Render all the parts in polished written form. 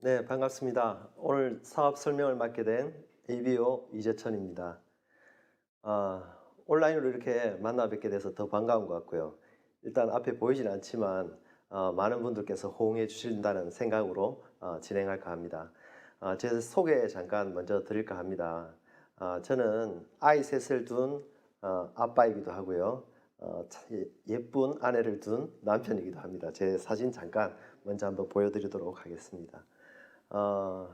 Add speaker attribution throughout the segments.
Speaker 1: 네, 반갑습니다. 오늘 사업 설명을 맡게 된 ABO 이재천입니다. 온라인으로 이렇게 만나 뵙게 돼서 더 반가운 것 같고요. 일단 앞에 보이진 않지만 많은 분들께서 호응해 주신다는 생각으로 진행할까 합니다. 제 소개 잠깐 먼저 드릴까 합니다. 저는 아이 셋을 둔 아빠이기도 하고요. 예쁜 아내를 둔 남편이기도 합니다. 제 사진 잠깐 먼저 한번 보여드리도록 하겠습니다. 어,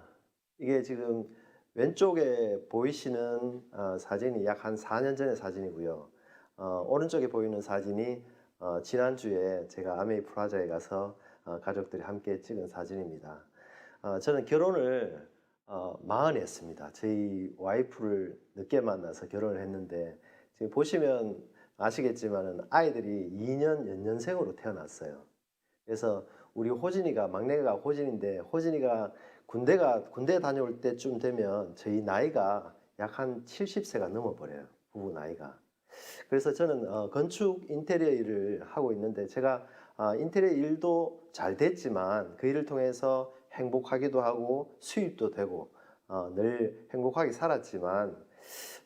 Speaker 1: 이게 지금 왼쪽에 보이시는 사진이 약 한 4년 전의 사진이고요. 오른쪽에 보이는 사진이 지난주에 제가 아메이 프라자에 가서 가족들이 함께 찍은 사진입니다. 저는 결혼을 마흔에 했습니다. 저희 와이프를 늦게 만나서 결혼을 했는데 지금 보시면 아시겠지만은 아이들이 2년 연년생으로 태어났어요. 그래서 우리 호진이가 막내가 호진인데 호진이가 군대 다녀올 때쯤 되면 저희 나이가 약 한 70세가 넘어버려요. 부부 나이가. 그래서 저는 건축 인테리어 일을 하고 있는데 제가 인테리어 일도 잘 됐지만 그 일을 통해서 행복하기도 하고 수입도 되고 늘 행복하게 살았지만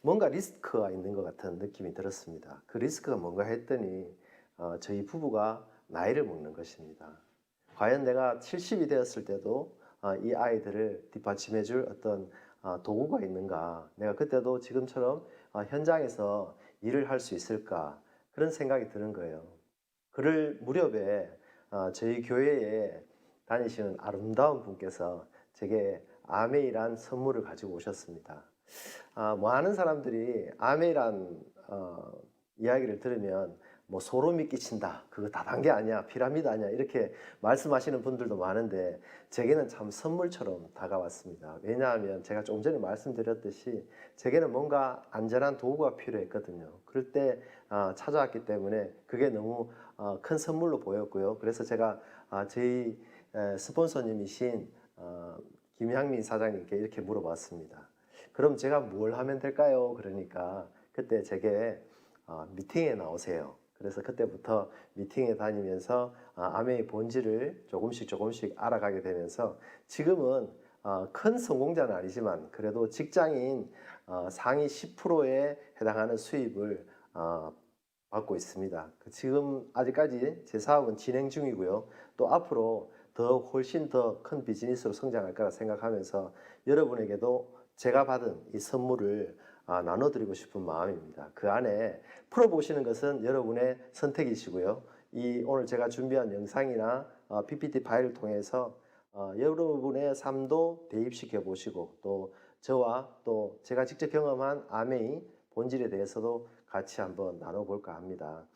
Speaker 1: 뭔가 리스크가 있는 것 같은 느낌이 들었습니다. 그 리스크가 뭔가 했더니 저희 부부가 나이를 먹는 것입니다. 과연 내가 70이 되었을 때도 이 아이들을 뒷받침해 줄 어떤 도구가 있는가, 내가 그때도 지금처럼 현장에서 일을 할 수 있을까, 그런 생각이 드는 거예요. 그럴 무렵에 저희 교회에 다니시는 아름다운 분께서 제게 아메이란 선물을 가지고 오셨습니다. 많은 사람들이 아메이란 이야기를 들으면 뭐 소름이 끼친다, 그거 다단계 아니야, 피라미드 아니야, 이렇게 말씀하시는 분들도 많은데 제게는 참 선물처럼 다가왔습니다. 왜냐하면 제가 조금 전에 말씀드렸듯이 제게는 뭔가 안전한 도구가 필요했거든요. 그럴 때 찾아왔기 때문에 그게 너무 큰 선물로 보였고요. 그래서 제가 저희 스폰서님이신 김향민 사장님께 이렇게 물어봤습니다. 그럼 제가 뭘 하면 될까요? 그러니까 그때 제게 미팅에 나오세요. 그래서 그때부터 미팅에 다니면서 아메의 본질을 조금씩 알아가게 되면서 지금은 큰 성공자는 아니지만 그래도 직장인 상위 10%에 해당하는 수입을 받고 있습니다. 지금 아직까지 제 사업은 진행 중이고요. 또 앞으로 훨씬 더 큰 비즈니스로 성장할 거라 생각하면서 여러분에게도 제가 받은 이 선물을 나눠드리고 싶은 마음입니다. 그 안에 풀어보시는 것은 여러분의 선택이시고요. 오늘 제가 준비한 영상이나 PPT 파일을 통해서 여러분의 삶도 대입시켜 보시고 또 저와 또 제가 직접 경험한 아메이 본질에 대해서도 같이 한번 나눠볼까 합니다.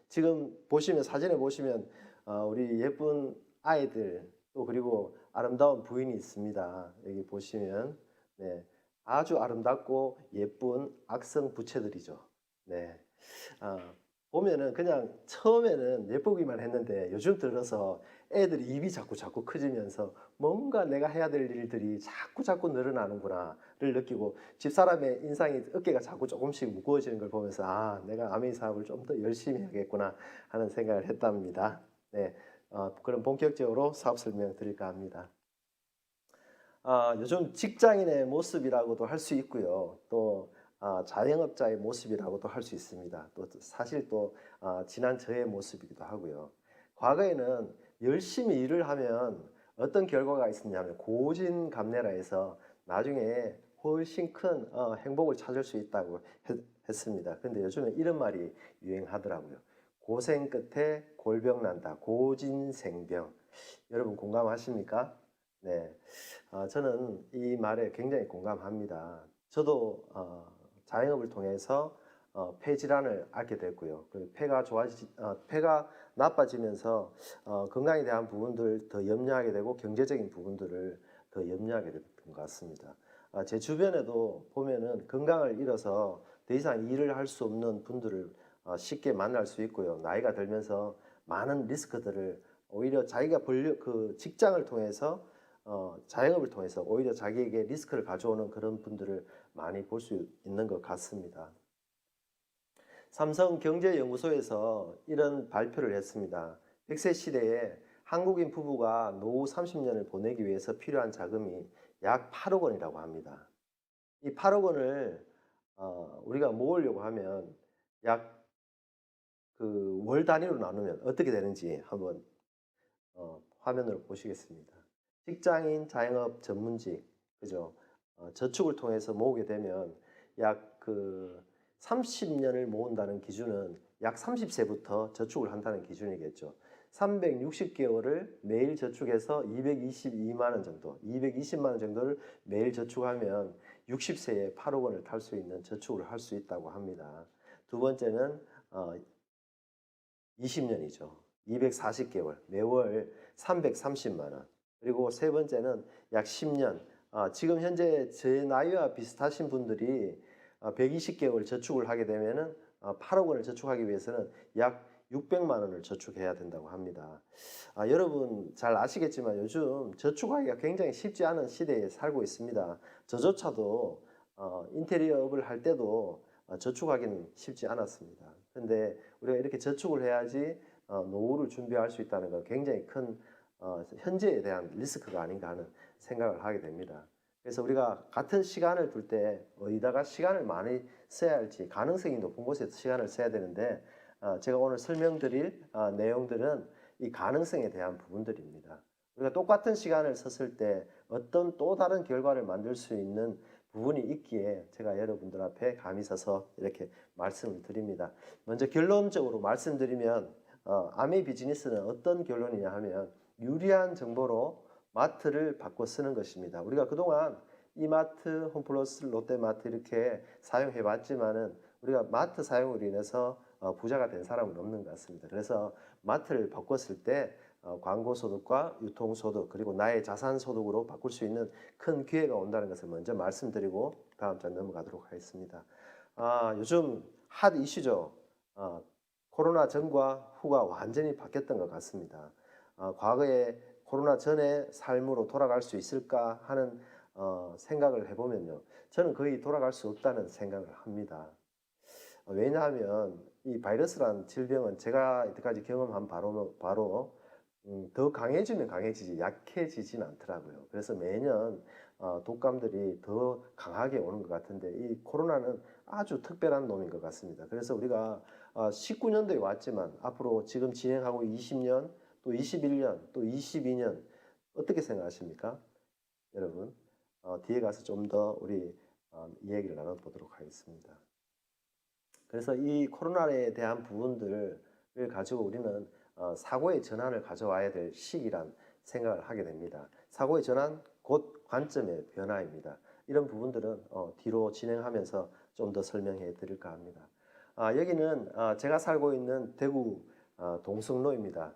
Speaker 1: 지금 보시면 사진에 보시면 우리 예쁜 아이들 또 그리고 아름다운 부인이 있습니다. 여기 보시면 네, 아주 아름답고 예쁜 악성 부채들이죠. 네. 보면은 그냥 처음에는 예쁘기만 했는데 요즘 들어서 애들이 입이 자꾸 커지면서 뭔가 내가 해야 될 일들이 자꾸 늘어나는구나를 느끼고 집사람의 인상이 어깨가 자꾸 조금씩 무거워지는 걸 보면서 내가 아메이 사업을 좀 더 열심히 해야겠구나 하는 생각을 했답니다. 네. 그럼 본격적으로 사업 설명 드릴까 합니다. 요즘 직장인의 모습이라고도 할 수 있고요. 또 자영업자의 모습이라고도 할 수 있습니다. 또 사실 또 지난 저의 모습이기도 하고요. 과거에는 열심히 일을 하면 어떤 결과가 있었냐면 고진감래라 해서 나중에 훨씬 큰 행복을 찾을 수 있다고 했습니다. 근데 요즘에 이런 말이 유행하더라고요. 고생 끝에 골병 난다. 고진생병. 여러분 공감하십니까? 네. 저는 이 말에 굉장히 공감합니다. 저도 자영업을 통해서 폐질환을 앓게 됐고요. 폐가 나빠지면서 건강에 대한 부분들 더 염려하게 되고 경제적인 부분들을 더 염려하게 됐던 것 같습니다. 제 주변에도 보면은 건강을 잃어서 더 이상 일을 할 수 없는 분들을 쉽게 만날 수 있고요. 나이가 들면서 많은 리스크들을 오히려 자기가 그 직장을 통해서 자영업을 통해서 오히려 자기에게 리스크를 가져오는 그런 분들을 많이 볼 수 있는 것 같습니다. 삼성경제연구소에서 이런 발표를 했습니다. 100세 시대에 한국인 부부가 노후 30년을 보내기 위해서 필요한 자금이 약 8억 원이라고 합니다. 이 8억 원을 우리가 모으려고 하면 약 그 월 단위로 나누면 어떻게 되는지 한번 화면으로 보시겠습니다. 직장인, 자영업, 전문직, 그죠? 저축을 통해서 모으게 되면 약 그 30년을 모은다는 기준은 약 30세부터 저축을 한다는 기준이겠죠. 360개월을 매일 저축해서 222만 원 정도, 220만 원 정도를 매일 저축하면 60세에 8억 원을 탈 수 있는 저축을 할 수 있다고 합니다. 두 번째는 20년이죠. 240개월, 매월 330만 원. 그리고 세 번째는 약 10년. 지금 현재 제 나이와 비슷하신 분들이 120개월 저축을 하게 되면은 8억 원을 저축하기 위해서는 약 600만 원을 저축해야 된다고 합니다. 여러분 잘 아시겠지만 요즘 저축하기가 굉장히 쉽지 않은 시대에 살고 있습니다. 저조차도 인테리어업을 할 때도 저축하기는 쉽지 않았습니다. 그런데 우리가 이렇게 저축을 해야지 노후를 준비할 수 있다는 건 굉장히 큰 현재에 대한 리스크가 아닌가 하는 생각을 하게 됩니다. 그래서 우리가 같은 시간을 둘 때 어디다가 시간을 많이 써야 할지 가능성이 높은 곳에서 시간을 써야 되는데 제가 오늘 설명드릴 내용들은 이 가능성에 대한 부분들입니다. 우리가 똑같은 시간을 썼을 때 어떤 또 다른 결과를 만들 수 있는 부분이 있기에 제가 여러분들 앞에 감히 서서 이렇게 말씀을 드립니다. 먼저 결론적으로 말씀드리면 아메 비즈니스는 어떤 결론이냐 하면 유리한 정보로 마트를 바꿔 쓰는 것입니다. 우리가 그동안 이마트, 홈플러스, 롯데마트 이렇게 사용해 봤지만은 우리가 마트 사용으로 인해서 부자가 된 사람은 없는 것 같습니다. 그래서 마트를 바꿨을 때 광고 소득과 유통 소득 그리고 나의 자산 소득으로 바꿀 수 있는 큰 기회가 온다는 것을 먼저 말씀드리고 다음 장 넘어가도록 하겠습니다. 요즘 핫 이슈죠. 코로나 전과 후가 완전히 바뀌었던 것 같습니다. 과거에 코로나 전에 삶으로 돌아갈 수 있을까 하는 생각을 해보면요. 저는 거의 돌아갈 수 없다는 생각을 합니다. 왜냐하면 이 바이러스란 질병은 제가 이때까지 경험한 바로 더 강해지면 강해지지 약해지진 않더라고요. 그래서 매년 독감들이 더 강하게 오는 것 같은데 이 코로나는 아주 특별한 놈인 것 같습니다. 그래서 우리가 19년도에 왔지만 앞으로 지금 진행하고 20년 또 21년 또 22년 어떻게 생각하십니까? 여러분 뒤에 가서 좀 더 우리 이야기를 나눠보도록 하겠습니다. 그래서 이 코로나에 대한 부분들을 가지고 우리는 사고의 전환을 가져와야 될 시기란 생각을 하게 됩니다. 사고의 전환 곧 관점의 변화입니다. 이런 부분들은 뒤로 진행하면서 좀 더 설명해 드릴까 합니다. 여기는 제가 살고 있는 대구 동성로입니다.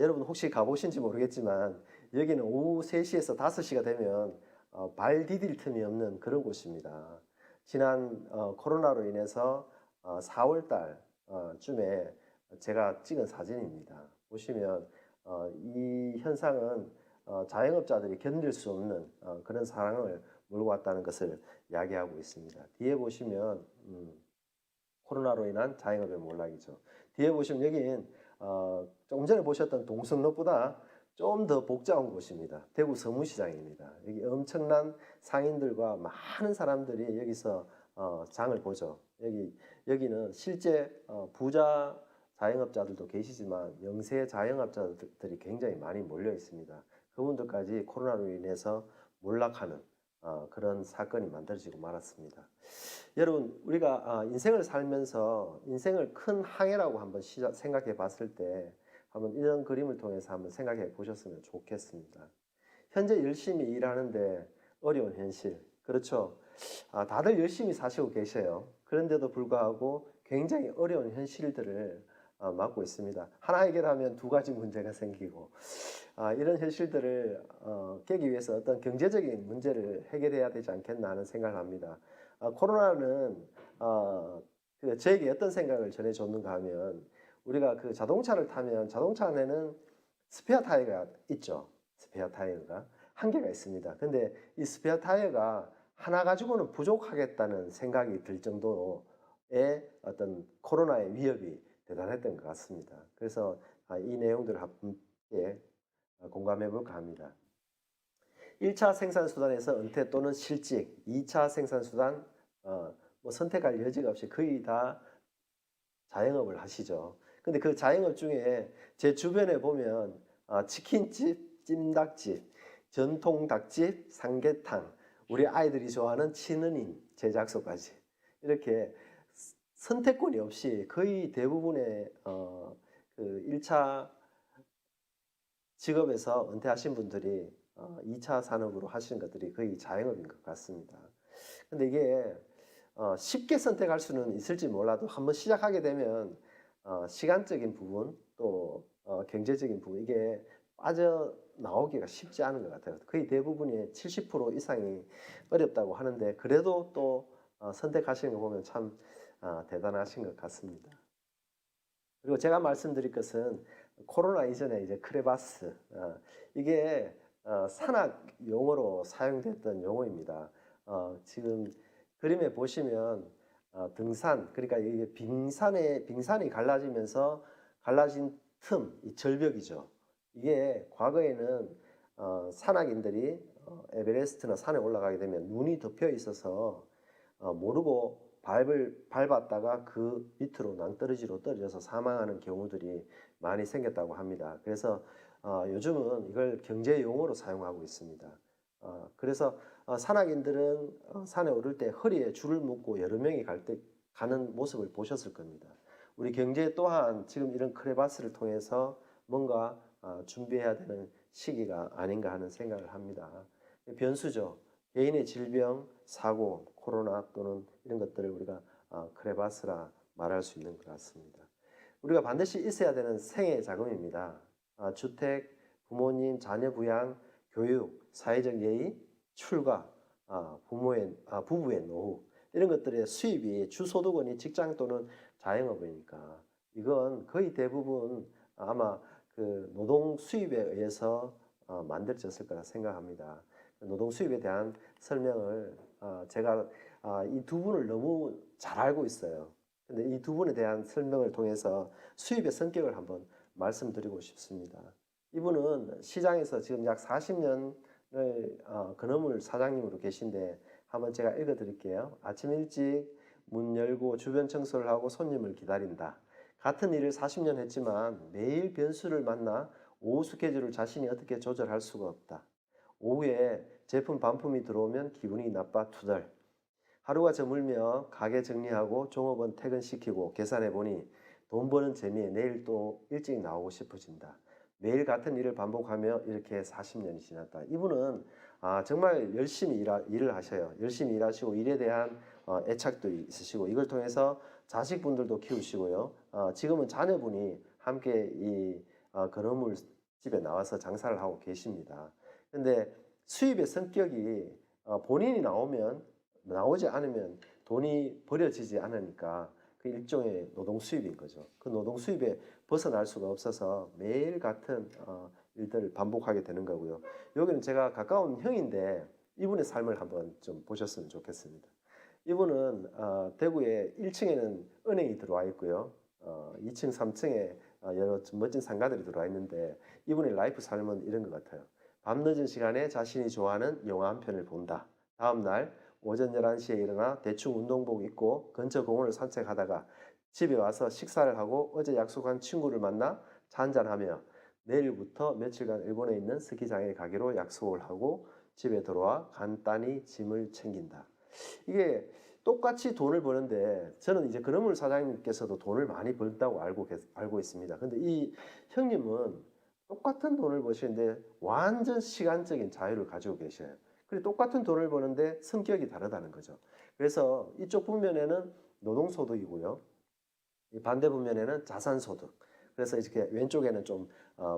Speaker 1: 여러분 혹시 가보신지 모르겠지만 여기는 오후 3시에서 5시가 되면 발 디딜 틈이 없는 그런 곳입니다. 지난 코로나로 인해서 4월 달 쯤에 제가 찍은 사진입니다. 보시면 이 현상은 자영업자들이 견딜 수 없는 그런 상황을 몰고 왔다는 것을 이야기하고 있습니다. 뒤에 보시면 코로나로 인한 자영업의 몰락이죠. 뒤에 보시면 여기는 조금 전에 보셨던 동성로보다 좀 더 복잡한 곳입니다. 대구 서문시장입니다. 여기 엄청난 상인들과 많은 사람들이 여기서 장을 보죠. 여기는 실제 부자 자영업자들도 계시지만 영세 자영업자들이 굉장히 많이 몰려 있습니다. 그분들까지 코로나로 인해서 몰락하는 그런 사건이 만들어지고 말았습니다. 여러분 우리가 인생을 살면서 인생을 큰 항해라고 한번 생각해 봤을 때 한번 이런 그림을 통해서 한번 생각해 보셨으면 좋겠습니다. 현재 열심히 일하는데 어려운 현실. 그렇죠. 다들 열심히 사시고 계셔요. 그런데도 불구하고 굉장히 어려운 현실들을 맞고 있습니다. 하나 해결하면 두 가지 문제가 생기고 이런 현실들을 깨기 위해서 어떤 경제적인 문제를 해결해야 되지 않겠나 하는 생각을 합니다. 코로나는 저에게 어떤 생각을 전해줬는가 하면 우리가 그 자동차를 타면 자동차 안에는 스페어 타이어가 있죠. 스페어 타이어가 한 개가 있습니다. 근데 이 스페어 타이어가 하나 가지고는 부족하겠다는 생각이 들 정도의 어떤 코로나의 위협이 대단했던 것 같습니다. 그래서 이 내용들을 함께 공감해 볼까 합니다. 1차 생산수단에서 은퇴 또는 실직, 2차 생산수단 뭐 선택할 여지가 없이 거의 다 자영업을 하시죠. 근데 그 자영업 중에 제 주변에 보면 치킨집, 찜닭집, 전통 닭집, 삼계탕, 우리 아이들이 좋아하는 치느님, 제작소까지 이렇게 선택권이 없이 거의 대부분의 그 1차 직업에서 은퇴하신 분들이 2차 산업으로 하시는 것들이 거의 자영업인 것 같습니다. 근데 이게 쉽게 선택할 수는 있을지 몰라도 한번 시작하게 되면 시간적인 부분 또 경제적인 부분 이게 빠져나오기가 쉽지 않은 것 같아요. 거의 대부분의 70% 이상이 어렵다고 하는데 그래도 또 선택하시는 거 보면 참 대단하신 것 같습니다. 그리고 제가 말씀드릴 것은 코로나 이전에 이제 크레바스 이게 산악 용어로 사용됐던 용어입니다. 지금 그림에 보시면 등산 그러니까 이게 빙산이 갈라지면서 갈라진 틈, 이 절벽이죠. 이게 과거에는 산악인들이 에베레스트나 산에 올라가게 되면 눈이 덮여 있어서 모르고 밟았다가 그 밑으로 낭떠러지로 떨어져서 사망하는 경우들이 많이 생겼다고 합니다. 그래서 요즘은 이걸 경제 용어로 사용하고 있습니다. 그래서 산악인들은 산에 오를 때 허리에 줄을 묶고 여러 명이 가는 모습을 보셨을 겁니다. 우리 경제 또한 지금 이런 크레바스를 통해서 뭔가 준비해야 되는 시기가 아닌가 하는 생각을 합니다. 변수죠. 개인의 질병, 사고, 코로나 또는 이런 것들을 우리가 크레바스라 말할 수 있는 것 같습니다. 우리가 반드시 있어야 되는 생애 자금입니다. 주택, 부모님, 자녀 부양, 교육, 사회적 예의, 출가, 부부의 노후 이런 것들의 수입이 주소득원이 직장 또는 자영업이니까 이건 거의 대부분 아마 그 노동 수입에 의해서 만들어졌을 거라 생각합니다. 노동 수입에 대한 설명을 제가 이 두 분을 너무 잘 알고 있어요. 근데 이 두 분에 대한 설명을 통해서 수입의 성격을 한번 말씀드리고 싶습니다. 이분은 시장에서 지금 약 40년을 건어물 사장님으로 계신데 한번 제가 읽어드릴게요. 아침 일찍 문 열고 주변 청소를 하고 손님을 기다린다. 같은 일을 40년 했지만 매일 변수를 만나 오후 스케줄을 자신이 어떻게 조절할 수가 없다. 오후에 제품 반품이 들어오면 기분이 나빠 투덜. 하루가 저물며 가게 정리하고 종업원 퇴근시키고 계산해보니 돈 버는 재미에 내일 또 일찍 나오고 싶어진다. 매일 같은 일을 반복하며 이렇게 40년이 지났다. 이분은 정말 열심히 일을 하셔요. 열심히 일하시고 일에 대한 애착도 있으시고 이걸 통해서 자식분들도 키우시고요. 지금은 자녀분이 함께 이 건어물 집에 나와서 장사를 하고 계십니다. 근데 수입의 성격이 본인이 나오지 않으면 돈이 버려지지 않으니까 그 일종의 노동 수입인 거죠. 그 노동 수입에 벗어날 수가 없어서 매일 같은 일들을 반복하게 되는 거고요. 여기는 제가 가까운 형인데 이분의 삶을 한번 좀 보셨으면 좋겠습니다. 이분은 대구에 1층에는 은행이 들어와 있고요. 2층, 3층에 여러 멋진 상가들이 들어와 있는데 이분의 라이프 삶은 이런 것 같아요. 밤늦은 시간에 자신이 좋아하는 영화 한 편을 본다. 다음날 오전 11시에 일어나 대충 운동복 입고 근처 공원을 산책하다가 집에 와서 식사를 하고 어제 약속한 친구를 만나 차 한잔하며 내일부터 며칠간 일본에 있는 스키장에 가기로 약속을 하고 집에 들어와 간단히 짐을 챙긴다. 이게 똑같이 돈을 버는데 저는 이제 건어물 사장님께서도 돈을 많이 벌다고 알고 있습니다. 근데 이 형님은 똑같은 돈을 버시는데 완전 시간적인 자유를 가지고 계셔요. 그리고 똑같은 돈을 버는데 성격이 다르다는 거죠. 그래서 이쪽 분면에는 노동소득이고요. 이 반대 분면에는 자산소득. 그래서 이렇게 왼쪽에는 좀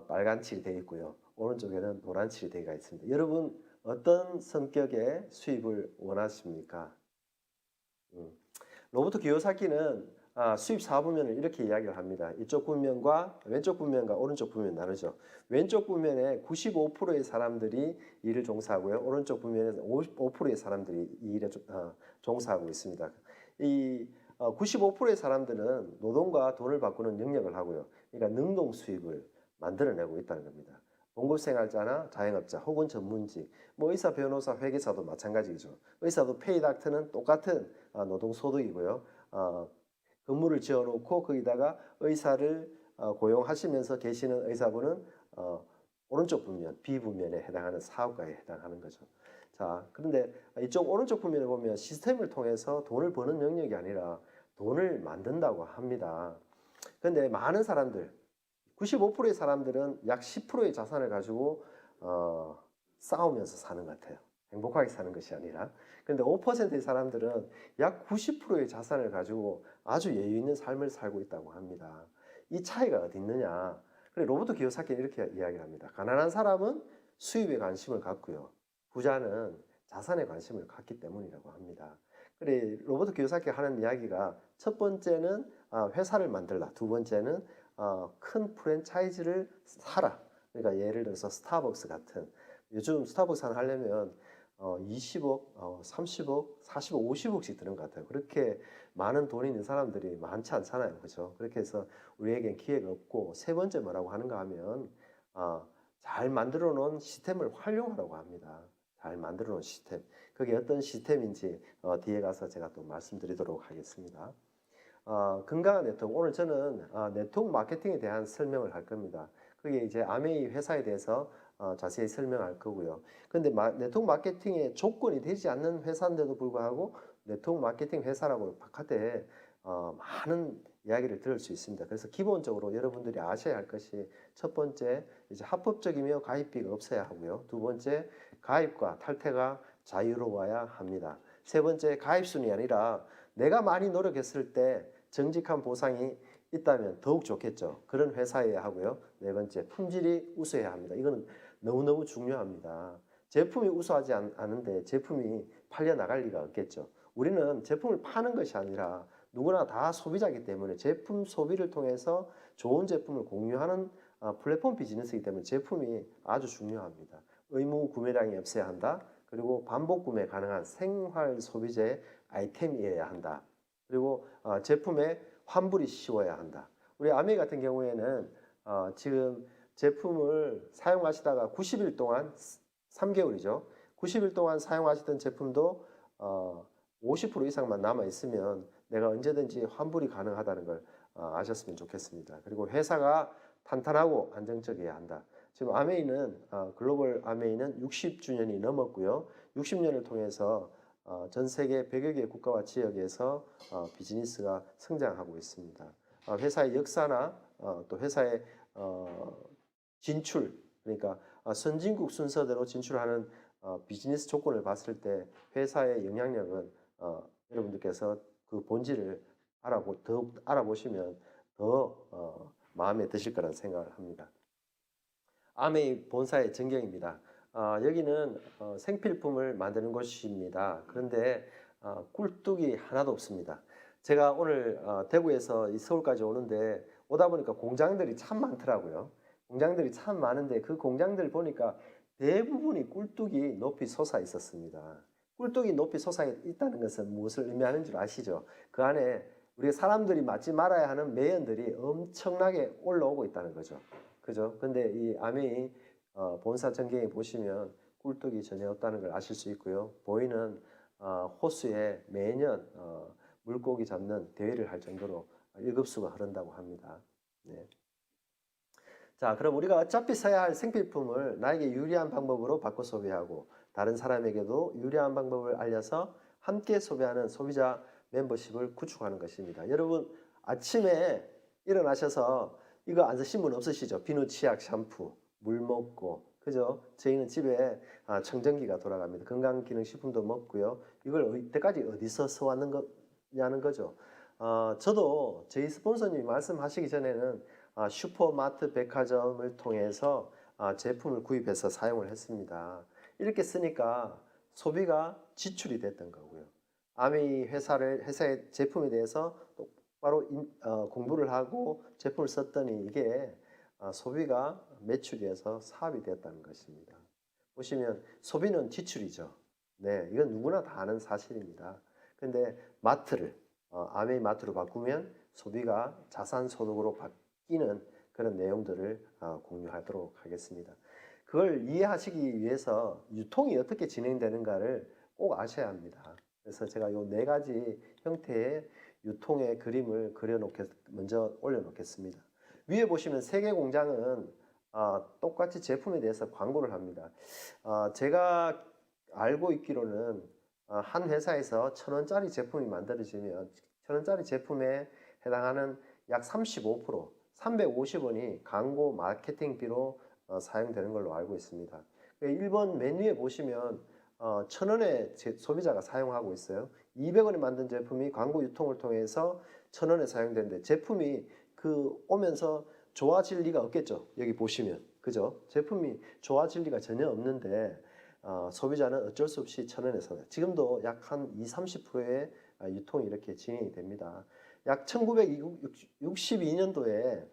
Speaker 1: 빨간 칠이 되어 있고요. 오른쪽에는 노란 칠이 되어 있습니다. 여러분 어떤 성격의 수입을 원하십니까? 로버트 기요사키는 수입 사분면을 이렇게 이야기를 합니다. 이쪽 분면과 왼쪽 분면과 오른쪽 분면 나누죠. 왼쪽 분면에 95%의 사람들이 일을 종사하고요. 오른쪽 분면에 55%의 사람들이 이 일에 종사하고 있습니다. 이 95%의 사람들은 노동과 돈을 바꾸는 능력을 하고요. 그러니까 능동 수입을 만들어내고 있다는 겁니다. 봉급생활자나 자영업자 혹은 전문직, 뭐 의사, 변호사, 회계사도 마찬가지죠. 의사도 페이닥터는 똑같은 노동소득이고요. 건물을 지어놓고 거기다가 의사를 고용하시면서 계시는 의사분은 오른쪽 분면, B분면에 해당하는 사업가에 해당하는 거죠. 자, 그런데 이쪽 오른쪽 분면에 보면 시스템을 통해서 돈을 버는 영역이 아니라 돈을 만든다고 합니다. 그런데 많은 사람들, 95%의 사람들은 약 10%의 자산을 가지고 싸우면서 사는 것 같아요. 행복하게 사는 것이 아니라. 그런데 5%의 사람들은 약 90%의 자산을 가지고 아주 여유 있는 삶을 살고 있다고 합니다. 이 차이가 어디 있느냐? 그래, 로버트 기요사키는 이렇게 이야기를 합니다. 가난한 사람은 수입에 관심을 갖고요. 부자는 자산에 관심을 갖기 때문이라고 합니다. 그래, 로버트 기요사키가 하는 이야기가 첫 번째는 회사를 만들라. 두 번째는 큰 프랜차이즈를 사라. 그러니까 예를 들어서 스타벅스 같은, 요즘 스타벅스 하나 하려면 20억, 30억, 40억, 50억씩 드는 것 같아요. 그렇게 많은 돈이 있는 사람들이 많지 않잖아요. 그죠? 그렇게 해서 우리에겐 기회가 없고, 세 번째 뭐라고 하는가 하면 잘 만들어 놓은 시스템을 활용하라고 합니다. 잘 만들어 놓은 시스템. 그게 어떤 시스템인지 뒤에 가서 제가 또 말씀드리도록 하겠습니다. 건강한 네트워크. 오늘 저는 네트워크 마케팅에 대한 설명을 할 겁니다. 그게 이제 아메이 회사에 대해서 자세히 설명할 거고요. 근데 네트워크 마케팅의 조건이 되지 않는 회사인데도 불구하고 네트워크 마케팅 회사라고 바깥에 많은 이야기를 들을 수 있습니다. 그래서 기본적으로 여러분들이 아셔야 할 것이 첫 번째, 이제 합법적이며 가입비가 없어야 하고요. 두 번째, 가입과 탈퇴가 자유로워야 합니다. 세 번째, 가입순이 아니라 내가 많이 노력했을 때 정직한 보상이 있다면 더욱 좋겠죠. 그런 회사여야 하고요. 네 번째, 품질이 우수해야 합니다. 이거는 너무너무 중요합니다. 제품이 우수하지 않은데 제품이 팔려 나갈 리가 없겠죠. 우리는 제품을 파는 것이 아니라 누구나 다 소비자이기 때문에 제품 소비를 통해서 좋은 제품을 공유하는 플랫폼 비즈니스이기 때문에 제품이 아주 중요합니다. 의무 구매량이 없어야 한다. 그리고 반복 구매 가능한 생활 소비재 아이템이어야 한다. 그리고 제품의 환불이 쉬워야 한다. 우리 아메이 같은 경우에는 지금 제품을 사용하시다가 90일 동안 3개월이죠. 90일 동안 사용하시던 제품도 50% 이상만 남아 있으면 내가 언제든지 환불이 가능하다는 걸 아셨으면 좋겠습니다. 그리고 회사가 탄탄하고 안정적이어야 한다. 지금 아메이는 글로벌 아메이는 60주년이 넘었고요. 60년을 통해서 전 세계 100여 개 국가와 지역에서 비즈니스가 성장하고 있습니다. 회사의 역사나 또 회사의 진출, 그러니까 선진국 순서대로 진출하는 비즈니스 조건을 봤을 때 회사의 영향력은 여러분들께서 그 본질을 더욱 알아보시면 더 마음에 드실 거라는 생각을 합니다. 아메이 본사의 전경입니다. 여기는 생필품을 만드는 곳입니다. 그런데 꿀뚝이 하나도 없습니다. 제가 오늘 대구에서 서울까지 오는데 오다 보니까 공장들이 참 많더라고요. 공장들이 참 많은데 그 공장들 보니까 대부분이 꿀뚝이 높이 솟아 있었습니다. 꿀뚝이 높이 솟아 있다는 것은 무엇을 의미하는 줄 아시죠? 그 안에 우리가 사람들이 맞지 말아야 하는 매연들이 엄청나게 올라오고 있다는 거죠. 그죠? 근데 이 아메이 본사 전경에 보시면 꿀뚝이 전혀 없다는 걸 아실 수 있고요. 보이는 호수에 매년 물고기 잡는 대회를 할 정도로 일급수가 흐른다고 합니다. 네. 자, 그럼 우리가 어차피 써야 할 생필품을 나에게 유리한 방법으로 바꿔 소비하고 다른 사람에게도 유리한 방법을 알려서 함께 소비하는 소비자 멤버십을 구축하는 것입니다. 여러분 아침에 일어나셔서 이거 안 쓰신 분 없으시죠? 비누, 치약, 샴푸, 물 먹고, 그죠? 저희는 집에 청정기가 돌아갑니다. 건강기능식품도 먹고요. 이걸 이때까지 어디서 써왔는 거냐는 거죠. 저도 저희 스폰서님이 말씀하시기 전에는 슈퍼마트 백화점을 통해서 제품을 구입해서 사용을 했습니다. 이렇게 쓰니까 소비가 지출이 됐던 거고요. 아메이 회사의 제품에 대해서 똑바로 공부를 하고 제품을 썼더니 이게 소비가 매출이어서 사업이 되었다는 것입니다. 보시면 소비는 지출이죠. 네, 이건 누구나 다 아는 사실입니다. 근데 마트를 아메이 마트로 바꾸면 소비가 자산 소득으로 바뀌는 그런 내용들을 공유하도록 하겠습니다. 그걸 이해하시기 위해서 유통이 어떻게 진행되는가를 꼭 아셔야 합니다. 그래서 제가 이 4가지 형태의 유통의 그림을 먼저 올려놓겠습니다. 위에 보시면 세계 공장은 똑같이 제품에 대해서 광고를 합니다. 제가 알고 있기로는 한 회사에서 1,000원짜리 제품이 만들어지면 1,000원짜리 제품에 해당하는 약 35%, 350원이 광고 마케팅비로 사용되는 걸로 알고 있습니다. 1번 메뉴에 보시면 1,000원에 소비자가 사용하고 있어요. 200원에 만든 제품이 광고 유통을 통해서 1,000원에 사용되는데 제품이 오면서 좋아질 리가 없겠죠. 여기 보시면 그죠? 제품이 좋아질 리가 전혀 없는데 소비자는 어쩔 수 없이 1,000원에 사요. 지금도 약 한 20-30%의 유통이 이렇게 진행이 됩니다. 약 1962년도에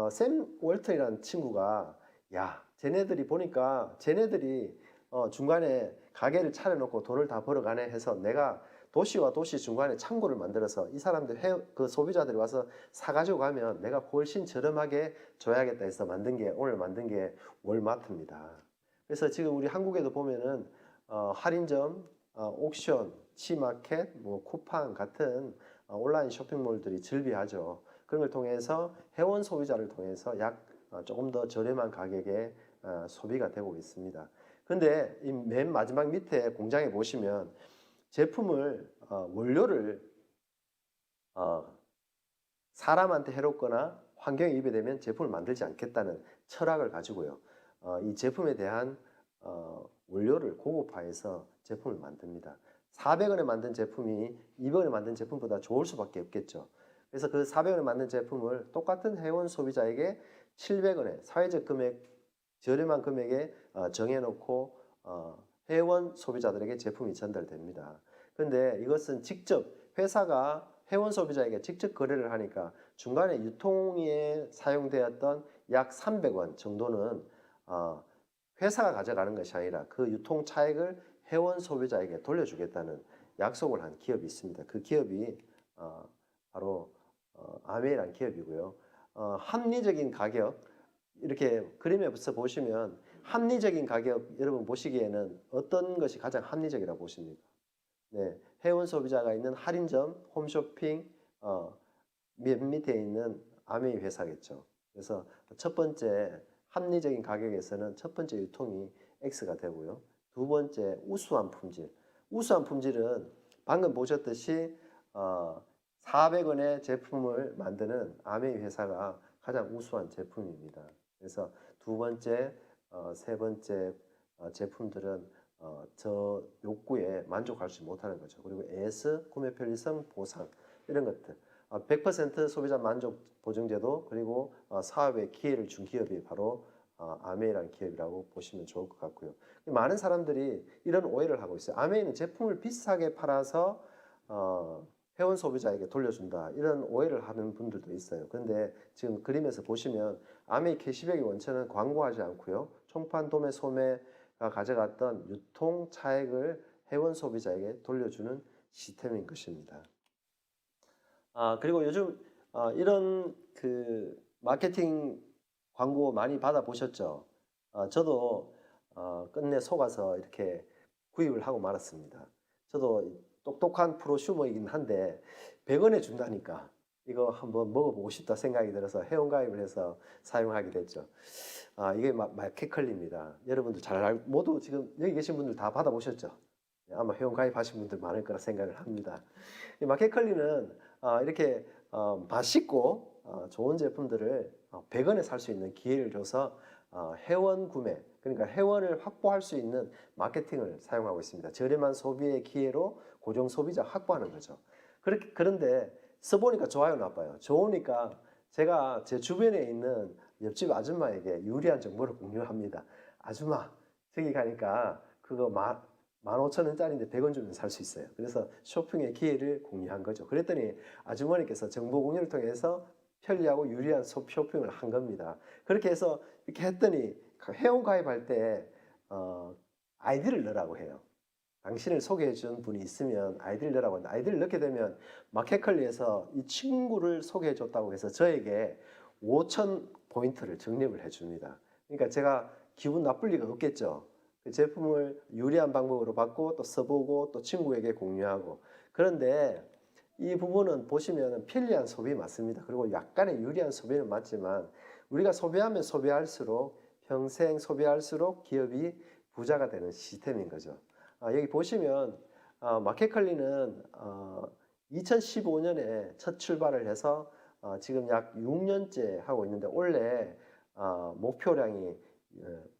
Speaker 1: 샘 월턴이라는 친구가 쟤네들이 보니까 쟤네들이 중간에 가게를 차려놓고 돈을 다 벌어가네 해서 내가 도시와 도시 중간에 창고를 만들어서 이 사람들 그 소비자들이 와서 사가지고 가면 내가 훨씬 저렴하게 줘야겠다 해서 오늘 만든 게 월마트입니다. 그래서 지금 우리 한국에도 보면은 할인점, 옥션, 치마켓, 쿠팡 같은 온라인 쇼핑몰들이 즐비하죠. 그런 걸 통해서 회원 소비자를 통해서 조금 더 저렴한 가격에 소비가 되고 있습니다. 근데 이 맨 마지막 밑에 공장에 보시면 제품을 원료를 사람한테 해롭거나 환경에 위배되면 제품을 만들지 않겠다는 철학을 가지고요. 이 제품에 대한 원료를 고급화해서 제품을 만듭니다. 400원에 만든 제품이 200원에 만든 제품보다 좋을 수밖에 없겠죠. 그래서 그 400원에 만든 제품을 똑같은 회원 소비자에게 700원에 사회적 금액, 저렴한 금액에 정해놓고 회원 소비자들에게 제품이 전달됩니다. 그런데 이것은 직접 회사가 회원 소비자에게 직접 거래를 하니까 중간에 유통에 사용되었던 약 300원 정도는 회사가 가져가는 것이 아니라 그 유통 차익을 회원 소비자에게 돌려주겠다는 약속을 한 기업이 있습니다. 그 기업이 바로 아메이라는 기업이고요. 합리적인 가격, 이렇게 그림에서 보시면 합리적인 가격, 여러분 보시기에는 어떤 것이 가장 합리적이라고 보십니까? 네, 회원 소비자가 있는 할인점, 홈쇼핑, 맨 밑에 있는 아메이 회사겠죠. 그래서 첫 번째 합리적인 가격에서는 첫 번째 유통이 X가 되고요. 두 번째 우수한 품질. 우수한 품질은 방금 보셨듯이 400원의 제품을 만드는 아메이 회사가 가장 우수한 제품입니다. 그래서 두 번째, 세 번째 제품들은 저 욕구에 만족할 수 못하는 거죠. 그리고 AS, 구매 편리성, 보상 이런 것들 100% 소비자 만족 보증제도 그리고 사업에 기회를 준 기업이 바로 아메이라는 기업이라고 보시면 좋을 것 같고요. 많은 사람들이 이런 오해를 하고 있어요. 아메이는 제품을 비싸게 팔아서 회원 소비자에게 돌려준다 이런 오해를 하는 분들도 있어요. 그런데 지금 그림에서 보시면 아메이 캐시백의 원천은 광고하지 않고요. 총판 도매 소매가 가져갔던 유통 차액을 회원 소비자에게 돌려주는 시스템인 것입니다. 그리고 요즘 이런 그 마케팅 광고 많이 받아보셨죠? 저도 끝내 속아서 이렇게 구입을 하고 말았습니다. 저도 똑똑한 프로슈머이긴 한데 100원에 준다니까 이거 한번 먹어보고 싶다 생각이 들어서 회원가입을 해서 사용하게 됐죠. 이게 마켓컬리입니다. 여러분들 모두 지금 여기 계신 분들 다 받아보셨죠? 아마 회원가입하신 분들 많을 거라 생각을 합니다. 이 마켓컬리는 이렇게 맛있고 좋은 제품들을 100원에 살 수 있는 기회를 줘서 회원 구매, 그러니까 회원을 확보할 수 있는 마케팅을 사용하고 있습니다. 저렴한 소비의 기회로 고정 소비자 확보하는 거죠. 그런데 써보니까 좋아요, 나빠요? 좋으니까 제가 제 주변에 있는 옆집 아줌마에게 유리한 정보를 공유합니다. 아줌마, 저기 가니까 그거 15,000원짜리인데 100원 주면 살 수 있어요. 그래서 쇼핑의 기회를 공유한 거죠. 그랬더니 아주머니께서 정보 공유를 통해서 편리하고 유리한 쇼핑을 한 겁니다. 그렇게 해서 이렇게 했더니 회원 가입할 때 아이디를 넣으라고 해요. 당신을 소개해 준 분이 있으면 아이디를 넣으라고 하는데 아이디를 넣게 되면 마켓컬리에서 이 친구를 소개해 줬다고 해서 저에게 포인트를 정립을 해줍니다. 그러니까 제가 기분 나쁠 리가 없겠죠. 그 제품을 유리한 방법으로 받고 또 써보고 또 친구에게 공유하고. 그런데 이 부분은 보시면 편리한 소비 맞습니다. 그리고 약간의 유리한 소비는 맞지만 우리가 소비하면 소비할수록 평생 소비할수록 기업이 부자가 되는 시스템인 거죠. 여기 보시면 마켓컬리는 2015년에 첫 출발을 해서 지금 약 6년째 하고 있는데 올해 목표량이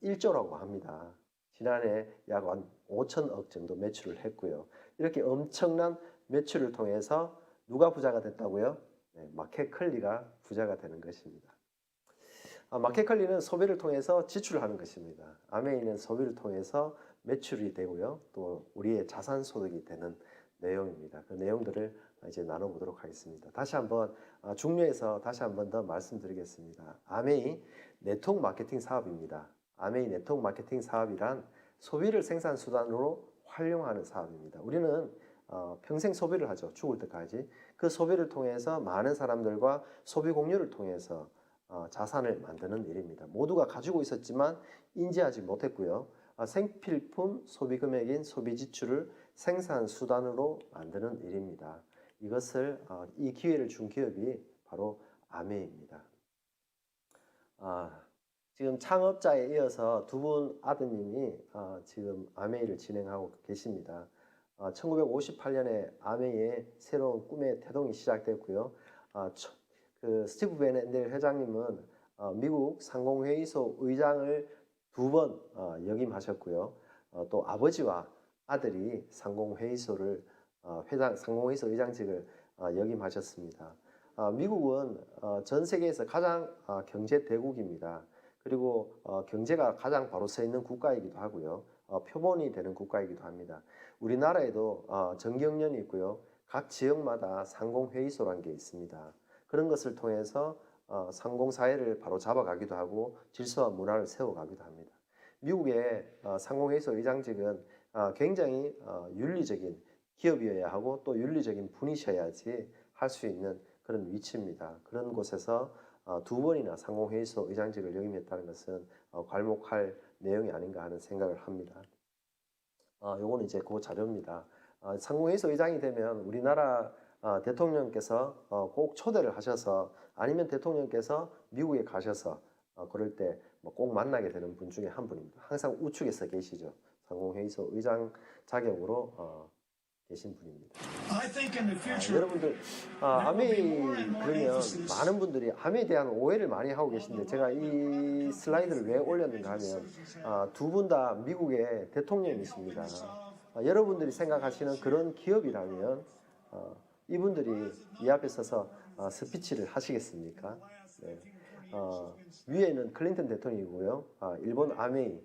Speaker 1: 1조라고 합니다. 지난해 약 5천억 정도 매출을 했고요. 이렇게 엄청난 매출을 통해서 누가 부자가 됐다고요? 네, 마켓컬리가 부자가 되는 것입니다. 마켓컬리는 소비를 통해서 지출을 하는 것입니다. 아메이는 소비를 통해서 매출이 되고요. 또 우리의 자산 소득이 되는 내용입니다. 그 내용들을 이제 나눠보도록 하겠습니다. 다시 한번 중요해서 다시 한번 더 말씀드리겠습니다. 아메이 네트워크 마케팅 사업입니다. 아메이 네트워크 마케팅 사업이란 소비를 생산 수단으로 활용하는 사업입니다. 우리는 평생 소비를 하죠. 죽을 때까지. 그 소비를 통해서 많은 사람들과 소비 공유를 통해서 자산을 만드는 일입니다. 모두가 가지고 있었지만 인지하지 못했고요. 생필품 소비 금액인 소비 지출을 생산 수단으로 만드는 일입니다. 이것을 이 기회를 준 기업이 바로 아메이입니다. 지금 창업자에 이어서 두 분 아드님이 지금 아메이를 진행하고 계십니다. 1958년에 아메이의 새로운 꿈의 태동이 시작됐고요. 그 스티브 베넨델 회장님은 미국 상공회의소 의장을 2번 역임하셨고요. 또 아버지와 아들이 상공회의소를 상공회의소 의장직을 역임하셨습니다. 미국은 전 세계에서 가장 경제 대국입니다. 그리고 경제가 가장 바로 서 있는 국가이기도 하고요. 표본이 되는 국가이기도 합니다. 우리나라에도 정경련이 있고요. 각 지역마다 상공회의소라는 게 있습니다. 그런 것을 통해서 상공사회를 바로 잡아가기도 하고 질서와 문화를 세워가기도 합니다. 미국의 상공회의소 의장직은 굉장히 윤리적인 기업이어야 하고 또 윤리적인 분이셔야지 할 수 있는 그런 위치입니다. 그런 곳에서 2번이나 상공회의소 의장직을 역임했다는 것은 괄목할 내용이 아닌가 하는 생각을 합니다. 요거는 이제 그 자료입니다. 상공회의소 의장이 되면 우리나라 대통령께서 꼭 초대를 하셔서 아니면 대통령께서 미국에 가셔서 그럴 때 꼭 만나게 되는 분 중에 한 분입니다. 항상 우측에서 계시죠. 상공회의소 의장 자격으로 계신 분입니다. 여러분들 아메이 그러면 많은 분들이 아메이에 대한 오해를 많이 하고 계신데 제가 이 슬라이드를 왜 올렸는가 하면 두 분 다 미국의 대통령이십니다. 여러분들이 생각하시는 그런 기업이라면 이분들이 이 앞에 서서 스피치를 하시겠습니까? 네. 위에는 클린턴 대통령이고요. 일본 아메이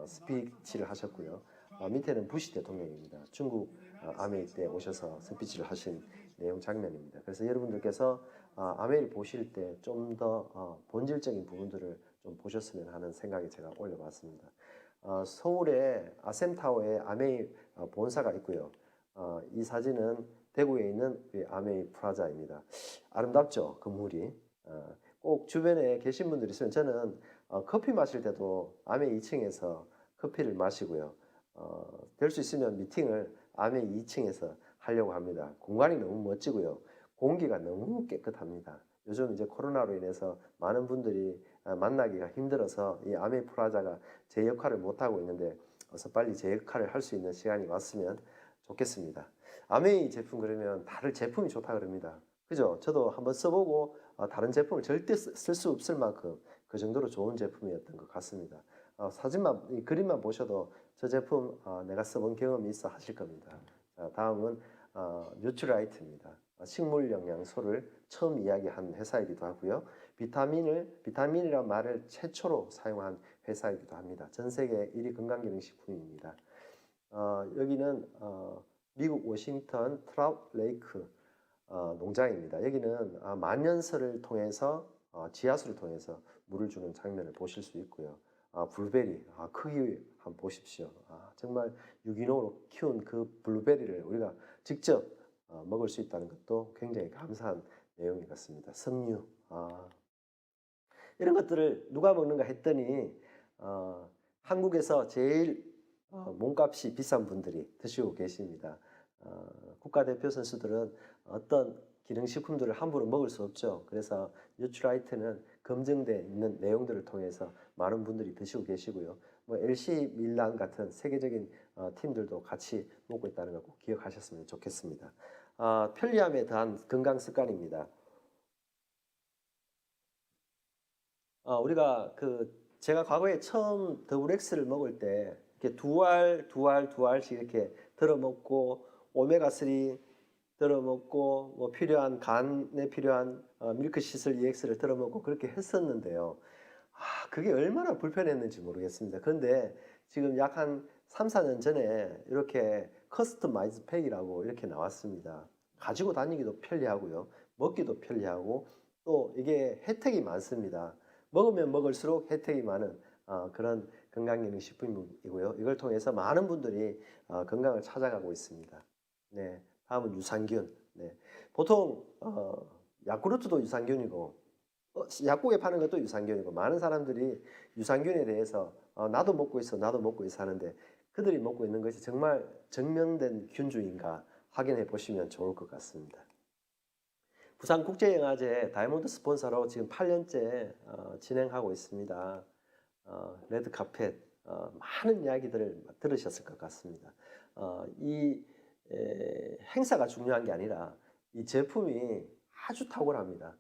Speaker 1: 스피치를 하셨고요. 밑에는 부시 대통령입니다. 중국 아메이 때 오셔서 스피치를 하신 내용 장면입니다. 그래서 여러분들께서 아메이를 보실 때 좀 더 본질적인 부분들을 좀 보셨으면 하는 생각에 제가 올려봤습니다. 서울의 아셈타워에 아메이 본사가 있고요. 이 사진은 대구에 있는 아메이 프라자입니다. 아름답죠? 건물이. 꼭 주변에 계신 분들이 있으면 저는 커피 마실 때도 아메이 2층에서 커피를 마시고요. 될 수 있으면 미팅을 아메이 2층에서 하려고 합니다. 공간이 너무 멋지고요. 공기가 너무 깨끗합니다. 요즘 이제 코로나로 인해서 많은 분들이 만나기가 힘들어서 이 아메이 프라자가 제 역할을 못하고 있는데 어서 빨리 제 역할을 할 수 있는 시간이 왔으면 좋겠습니다. 아메이 제품 그러면 다들 제품이 좋다 그럽니다. 그죠? 저도 한번 써보고 다른 제품을 절대 쓸 수 없을 만큼 그 정도로 좋은 제품이었던 것 같습니다. 사진만, 이 그림만 보셔도 저 제품 내가 써본 경험이 있어 하실 겁니다. 자, 다음은 뉴트라이트입니다. 식물 영양소를 처음 이야기한 회사이기도 하고요. 비타민이라는 말을 최초로 사용한 회사이기도 합니다. 전 세계 1위 건강기능식품입니다. 여기는 미국 워싱턴 트라우트 레이크 농장입니다. 여기는 만연설을 통해서 지하수를 통해서 물을 주는 장면을 보실 수 있고요. 블루베리 크기 한번 보십시오. 정말 유기농으로 키운 그 블루베리를 우리가 직접 먹을 수 있다는 것도 굉장히 감사한 내용인 것 같습니다. 석류 이런 것들을 누가 먹는가 했더니 한국에서 제일 몸값이 비싼 분들이 드시고 계십니다. 국가대표 선수들은 어떤 기능식품들을 함부로 먹을 수 없죠. 그래서 뉴트라이트는 검증되어 있는 내용들을 통해서 많은 분들이 드시고 계시고요. 뭐 LC 밀란 같은 세계적인 팀들도 같이 먹고 있다는 거 꼭 기억하셨으면 좋겠습니다. 편리함에 더한 건강 습관입니다. 우리가 제가 과거에 처음 더블엑스를 먹을 때 이렇게 두 알씩 이렇게 들어 먹고 오메가3 들어 먹고 뭐 필요한 간에 필요한 밀크시슬 EX를 들어 먹고 그렇게 했었는데요. 그게 얼마나 불편했는지 모르겠습니다. 그런데 지금 약 한 3, 4년 전에 이렇게 커스터마이즈 팩이라고 이렇게 나왔습니다. 가지고 다니기도 편리하고요. 먹기도 편리하고 또 이게 혜택이 많습니다. 먹으면 먹을수록 혜택이 많은 그런 건강기능식품이고요. 이걸 통해서 많은 분들이 건강을 찾아가고 있습니다. 네, 다음은 유산균. 네, 보통 야쿠르트도 유산균이고 약국에 파는 것도 유산균이고 많은 사람들이 유산균에 대해서 나도 먹고 있어, 나도 먹고 있어 하는데 그들이 먹고 있는 것이 정말 증명된 균주인가 확인해 보시면 좋을 것 같습니다. 부산국제영화제 다이아몬드 스폰서로 지금 8년째 진행하고 있습니다. 레드카펫 많은 이야기들을 들으셨을 것 같습니다. 이 행사가 중요한 게 아니라 이 제품이 아주 탁월합니다.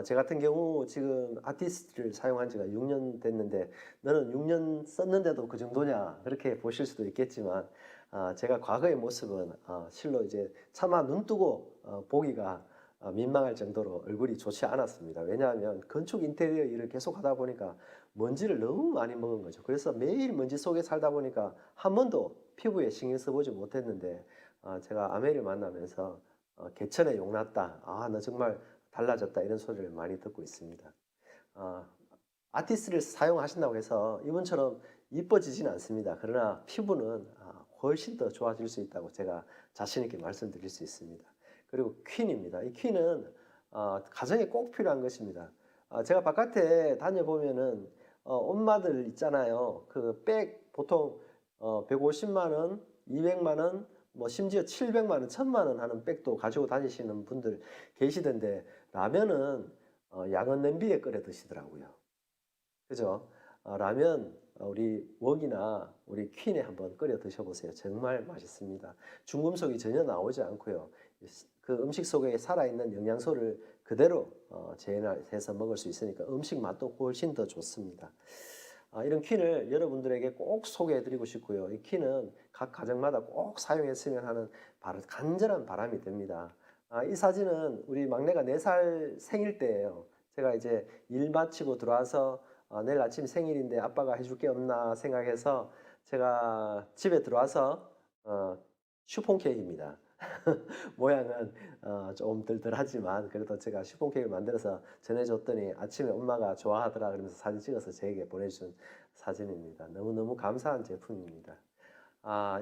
Speaker 1: 제 같은 경우 지금 아티스트를 사용한 지가 6년 됐는데 너는 6년 썼는데도 그 정도냐 그렇게 보실 수도 있겠지만 제가 과거의 모습은 실로 이제 차마 눈 뜨고 보기가 민망할 정도로 얼굴이 좋지 않았습니다. 왜냐하면 건축 인테리어 일을 계속 하다 보니까 먼지를 너무 많이 먹은 거죠. 그래서 매일 먼지 속에 살다 보니까 한 번도 피부에 신경 써보지 못했는데 제가 아내를 만나면서 개천에 용났다. 너 정말 달라졌다. 이런 소리를 많이 듣고 있습니다. 아티스트를 사용하신다고 해서 이분처럼 이뻐지지는 않습니다. 그러나 피부는 훨씬 더 좋아질 수 있다고 제가 자신 있게 말씀드릴 수 있습니다. 그리고 퀸입니다. 이 퀸은 가정에 꼭 필요한 것입니다. 제가 바깥에 다녀보면은 엄마들 있잖아요. 그 백 보통 150만 원, 200만 원, 뭐 심지어 700만 원, 1000만 원 하는 백도 가지고 다니시는 분들 계시던데 라면은 양은 냄비에 끓여 드시더라고요. 그죠? 라면 우리 웍이나 우리 퀸에 한번 끓여 드셔보세요. 정말 맛있습니다. 중금속이 전혀 나오지 않고요. 그 음식 속에 살아있는 영양소를 그대로 재현해서 먹을 수 있으니까 음식 맛도 훨씬 더 좋습니다. 이런 퀸을 여러분들에게 꼭 소개해드리고 싶고요. 이 퀸은 각 가정마다 꼭 사용했으면 하는 간절한 바람이 듭니다. 이 사진은 우리 막내가 4살 생일 때예요. 제가 이제 일 마치고 들어와서 내일 아침 생일인데 아빠가 해줄 게 없나 생각해서 제가 집에 들어와서 슈폰 케이크입니다. 모양은 좀 덜덜하지만 그래도 제가 슈폰 케이크를 만들어서 전해줬더니 아침에 엄마가 좋아하더라 그러면서 사진 찍어서 저에게 보내준 사진입니다. 너무너무 감사한 제품입니다.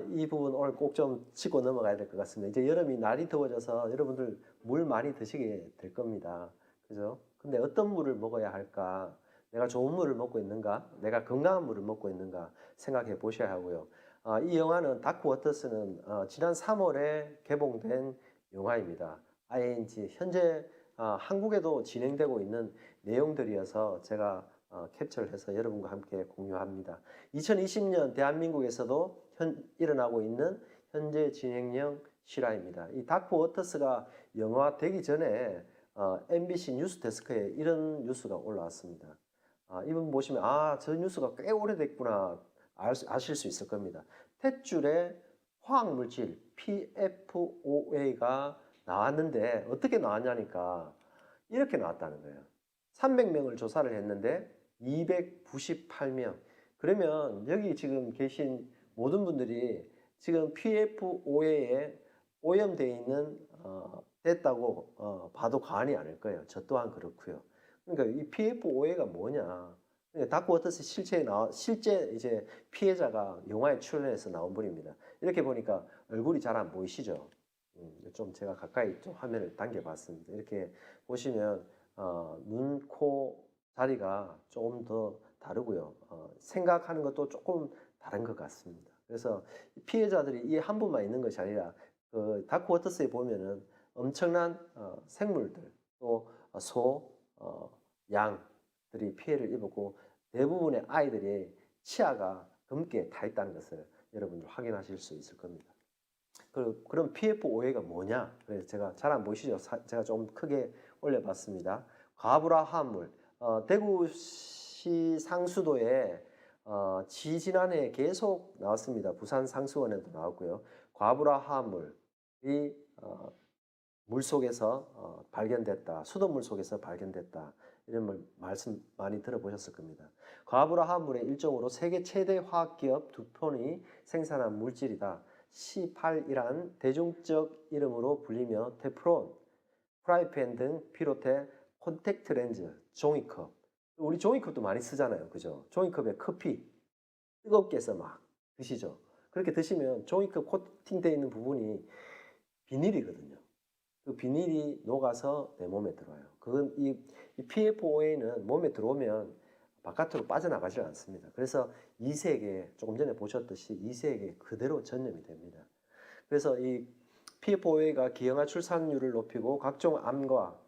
Speaker 1: 이 부분 오늘 꼭 좀 짚고 넘어가야 될 것 같습니다. 이제 여름이 날이 더워져서 여러분들 물 많이 드시게 될 겁니다. 그죠? 근데 어떤 물을 먹어야 할까? 내가 좋은 물을 먹고 있는가? 내가 건강한 물을 먹고 있는가? 생각해 보셔야 하고요. 이 영화는 다크 워터스는 지난 3월에 개봉된 영화입니다. ING 현재 한국에도 진행되고 있는 내용들이어서 제가 캡처를 해서 여러분과 함께 공유합니다. 2020년 대한민국에서도 일어나고 있는 현재 진행형 실화입니다. 이 다크 워터스가 영화되기 전에 MBC 뉴스데스크에 이런 뉴스가 올라왔습니다. 이분 보시면 저 뉴스가 꽤 오래됐구나 아실 수 있을 겁니다. 탯줄에 화학물질 PFOA가 나왔는데 어떻게 나왔냐니까 이렇게 나왔다는 거예요. 300명을 조사를 했는데 298명. 그러면 여기 지금 계신 모든 분들이 지금 PFOA에 오염되어 있는 됐다고 봐도 과언이 아닐 거예요. 저 또한 그렇고요. 그러니까 이 PFOA가 뭐냐? 그러니까 다크 워터스 실제 이제 피해자가 영화에 출연해서 나온 분입니다. 이렇게 보니까 얼굴이 잘 안 보이시죠? 좀 제가 가까이 좀 화면을 당겨봤습니다. 이렇게 보시면 눈, 코, 자리가 조금 더 다르고요. 생각하는 것도 조금 다른 것 같습니다. 그래서 피해자들이 이 한 분만 있는 것이 아니라 그 다크워터스에 보면은 엄청난 생물들 또 소, 양들이 피해를 입었고 대부분의 아이들이 치아가 검게 타 있다는 것을 여러분들 확인하실 수 있을 겁니다. 그럼 PF-OA가 뭐냐? 그래서 제가 잘 안 보이시죠? 제가 좀 크게 올려봤습니다. 과부라 화합물. 대구시 상수도에 지지난해 계속 나왔습니다. 부산 상수원에도 나왔고요. 과부라 화합물이 물 속에서 발견됐다. 수돗물 속에서 발견됐다. 이런 말씀 많이 들어보셨을 겁니다. 과부라 화합물의 일종으로 세계 최대 화학기업 두폰이 생산한 물질이다. C8이란 대중적 이름으로 불리며 테프론, 프라이팬 등 비롯해 콘택트 렌즈, 종이컵. 우리 종이컵도 많이 쓰잖아요. 그죠? 종이컵에 커피 뜨겁게 해서 막 드시죠. 그렇게 드시면 종이컵 코팅되어 있는 부분이 비닐이거든요. 그 비닐이 녹아서 내 몸에 들어와요. 그건 이 PFOA는 몸에 들어오면 바깥으로 빠져나가지 않습니다. 그래서 이색에 조금 전에 보셨듯이 이색에 그대로 전염이 됩니다. 그래서 이 PFOA가 기형아 출산율을 높이고 각종 암과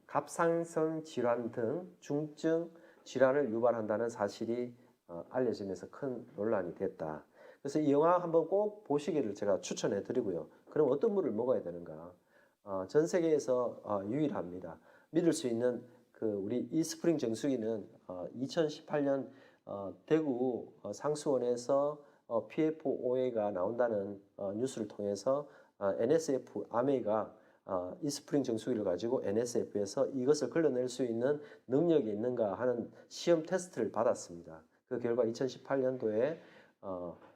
Speaker 1: 갑상선 질환 등 중증 질환을 유발한다는 사실이 알려지면서 큰 논란이 됐다. 그래서 이 영화 한번 꼭 보시기를 제가 추천해 드리고요. 그럼 어떤 물을 먹어야 되는가? 전 세계에서 유일합니다. 믿을 수 있는 우리 이스프링 정수기는 2018년 대구 상수원에서 PFOA가 나온다는 뉴스를 통해서 NSF 아메이가 이스프링 정수기를 가지고 NSF에서 이것을 걸러낼 수 있는 능력이 있는가 하는 시험 테스트를 받았습니다. 그 결과 2018년도에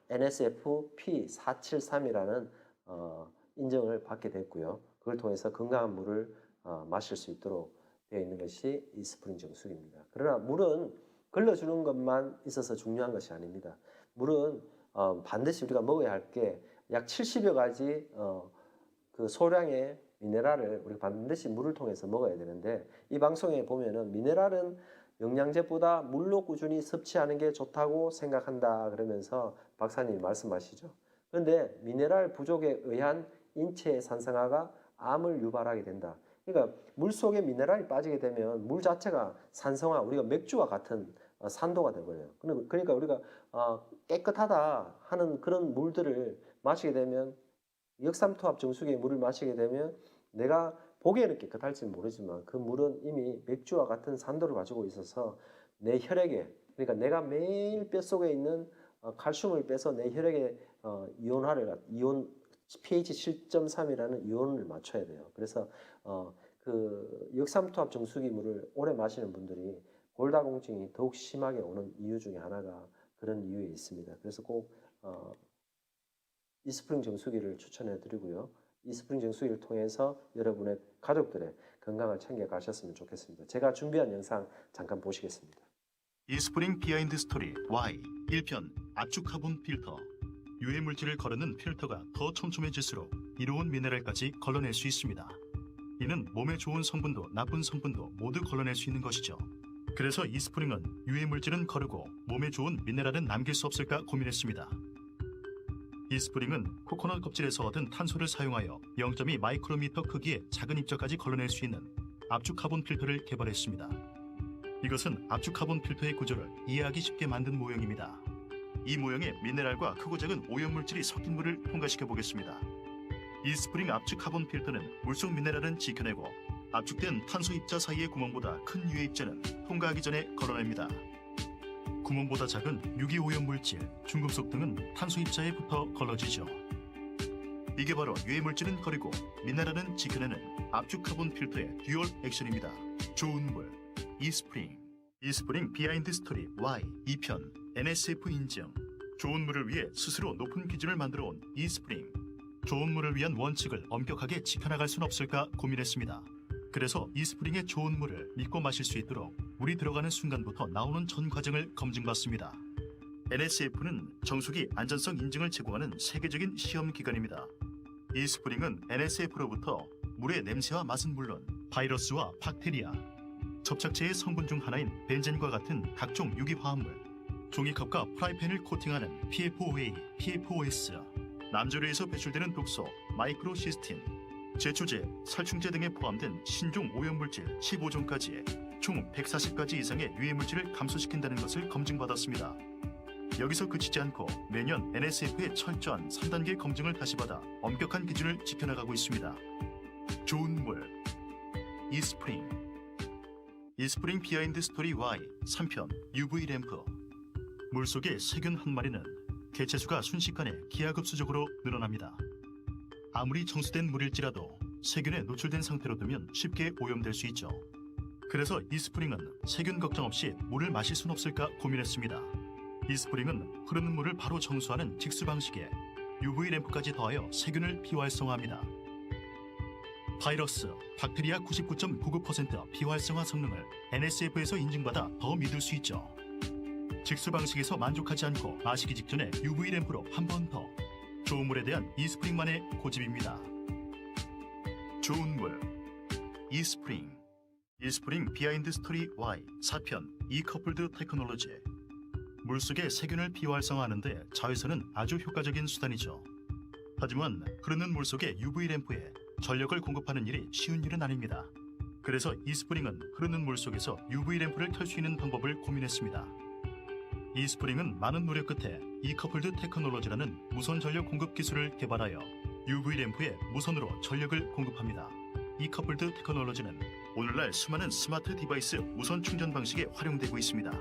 Speaker 1: NSF P473이라는 인정을 받게 됐고요. 그걸 통해서 건강한 물을 마실 수 있도록 되어 있는 것이 이스프링 정수기입니다. 그러나 물은 걸러주는 것만 있어서 중요한 것이 아닙니다. 물은 반드시 우리가 먹어야 할 게 약 70여 가지 그 소량의 미네랄을 우리가 반드시 물을 통해서 먹어야 되는데 이 방송에 보면은 미네랄은 영양제보다 물로 꾸준히 섭취하는 게 좋다고 생각한다 그러면서 박사님이 말씀하시죠. 그런데 미네랄 부족에 의한 인체 산성화가 암을 유발하게 된다. 그러니까 물 속에 미네랄이 빠지게 되면 물 자체가 산성화, 우리가 맥주와 같은 산도가 되버려요. 그러니까 우리가 깨끗하다 하는 그런 물들을 마시게 되면 역삼투압 정수기의 물을 마시게 되면 내가 보기에는 깨끗할지는 모르지만 그 물은 이미 맥주와 같은 산도를 가지고 있어서 내 혈액에, 그러니까 내가 매일 뼛속에 있는 칼슘을 빼서 내 혈액에 이온 pH 7.3이라는 이온을 맞춰야 돼요. 그래서 그 역삼투압 정수기 물을 오래 마시는 분들이 골다공증이 더욱 심하게 오는 이유 중에 하나가 그런 이유에 있습니다. 그래서 꼭 이스프링 정수기를 추천해 드리고요. 이스프링 정수기를 통해서 여러분의 가족들의 건강을 챙겨 가셨으면 좋겠습니다. 제가 준비한 영상 잠깐 보시겠습니다.
Speaker 2: 이스프링 비하인드 스토리 Y 1편 압축 카본 필터. 유해 물질을 걸어는 필터가 더 촘촘해질수록 이로운 미네랄까지 걸러낼 수 있습니다. 이는 몸에 좋은 성분도 나쁜 성분도 모두 걸러낼 수 있는 것이죠. 그래서 이스프링은 유해 물질은 거르고 몸에 좋은 미네랄은 남길 수 없을까 고민했습니다. 이스프링은 코코넛 껍질에서 얻은 탄소를 사용하여 0.2 마이크로미터 크기의 작은 입자까지 걸러낼 수 있는 압축 카본 필터를 개발했습니다. 이것은 압축 카본 필터의 구조를 이해하기 쉽게 만든 모형입니다. 이 모형에 미네랄과 크고 작은 오염물질이 섞인 물을 통과시켜 보겠습니다. 이스프링 압축 카본 필터는 물속 미네랄은 지켜내고 압축된 탄소 입자 사이의 구멍보다 큰 유해 입자는 통과하기 전에 걸러냅니다. 구멍보다 작은 유기 오염물질, 중금속 등은 탄소 입자에 붙어 걸러지죠. 이게 바로 유해 물질은 거리고 미네랄은 지켜내는 압축 카본 필터의 듀얼 액션입니다. 좋은 물, 이스프링. 이스프링 비하인드 스토리 Y 2편 NSF 인증. 좋은 물을 위해 스스로 높은 기준을 만들어 온 이스프링. 좋은 물을 위한 원칙을 엄격하게 지켜나갈 순 없을까 고민했습니다. 그래서 이스프링의 좋은 물을 믿고 마실 수 있도록 물이 들어가는 순간부터 나오는 전 과정을 검증받습니다. NSF는 정수기 안전성 인증을 제공하는 세계적인 시험 기관입니다. 이스프링은 NSF로부터 물의 냄새와 맛은 물론 바이러스와 박테리아, 접착제의 성분 중 하나인 벤젠과 같은 각종 유기화합물, 종이컵과 프라이팬을 코팅하는 PFOA, PFOS, 남조류에서 배출되는 독소, 마이크로시스틴, 제초제, 살충제 등에 포함된 신종 오염물질 15종까지 총 140가지 이상의 유해물질을 감소시킨다는 것을 검증받았습니다. 여기서 그치지 않고 매년 NSF의 철저한 3단계 검증을 다시 받아 엄격한 기준을 지켜나가고 있습니다. 좋은 물, 이스프링. 이스프링 비하인드 스토리 Y 3편 UV 램프. 물속의 세균 한 마리는 개체수가 순식간에 기하급수적으로 늘어납니다. 아무리 정수된 물일지라도 세균에 노출된 상태로 두면 쉽게 오염될 수 있죠. 그래서 이스프링은 세균 걱정 없이 물을 마실 순 없을까 고민했습니다. 이스프링은 흐르는 물을 바로 정수하는 직수 방식에 UV 램프까지 더하여 세균을 비활성화합니다. 바이러스, 박테리아 99.99% 비활성화 성능을 NSF에서 인증받아 더 믿을 수 있죠. 직수 방식에서 만족하지 않고 마시기 직전에 UV 램프로 한 번 더. 좋은 물에 대한 이스프링만의 고집입니다. 좋은 물, 이스프링. 이스프링 비하인드 스토리 Y 4편 이커플드 테크놀로지. 물속의 세균을 비활성화하는 데 자외선은 아주 효과적인 수단이죠. 하지만 흐르는 물속의 UV 램프에 전력을 공급하는 일이 쉬운 일은 아닙니다. 그래서 이스프링은 흐르는 물속에서 UV 램프를 켤 수 있는 방법을 고민했습니다. 이스프링은 많은 노력 끝에 이커플드 테크놀로지라는 무선 전력 공급 기술을 개발하여 UV 램프에 무선으로 전력을 공급합니다. 이커플드 테크놀로지는 오늘날 수많은 스마트 디바이스 무선 충전 방식에 활용되고 있습니다.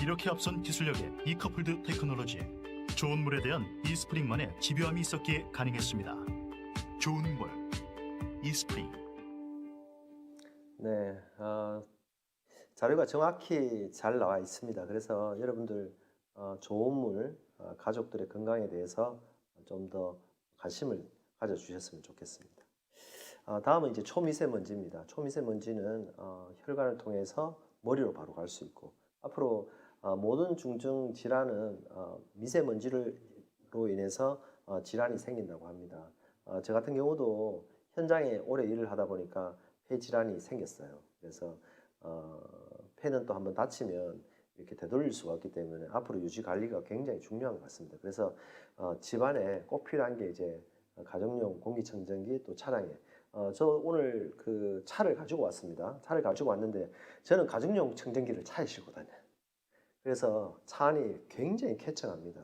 Speaker 2: 이렇게 앞선 기술력의 이커플드 테크놀로지, 좋은 물에 대한 이스프링만의 집요함이 있었기에 가능했습니다. 좋은 물, 이스프링.
Speaker 1: 네, 자료가 정확히 잘 나와 있습니다. 그래서 여러분들 좋은 물, 가족들의 건강에 대해서 좀 더 관심을 가져주셨으면 좋겠습니다. 다음은 이제 초미세먼지입니다. 초미세먼지는 혈관을 통해서 머리로 바로 갈 수 있고, 앞으로 모든 중증 질환은 미세먼지로 인해서 질환이 생긴다고 합니다. 저 같은 경우도 현장에 오래 일을 하다 보니까 폐 질환이 생겼어요. 그래서 폐는 또 한번 다치면 이렇게 되돌릴 수가 없기 때문에 앞으로 유지 관리가 굉장히 중요한 것 같습니다. 그래서 집안에 꼭 필요한 게 이제 가정용 공기청정기, 또 차량에 저 오늘 그 차를 가지고 왔습니다. 차를 가지고 왔는데 저는 가정용 청정기를 차에 싣고 다녀요. 그래서 차 안이 굉장히 쾌청합니다.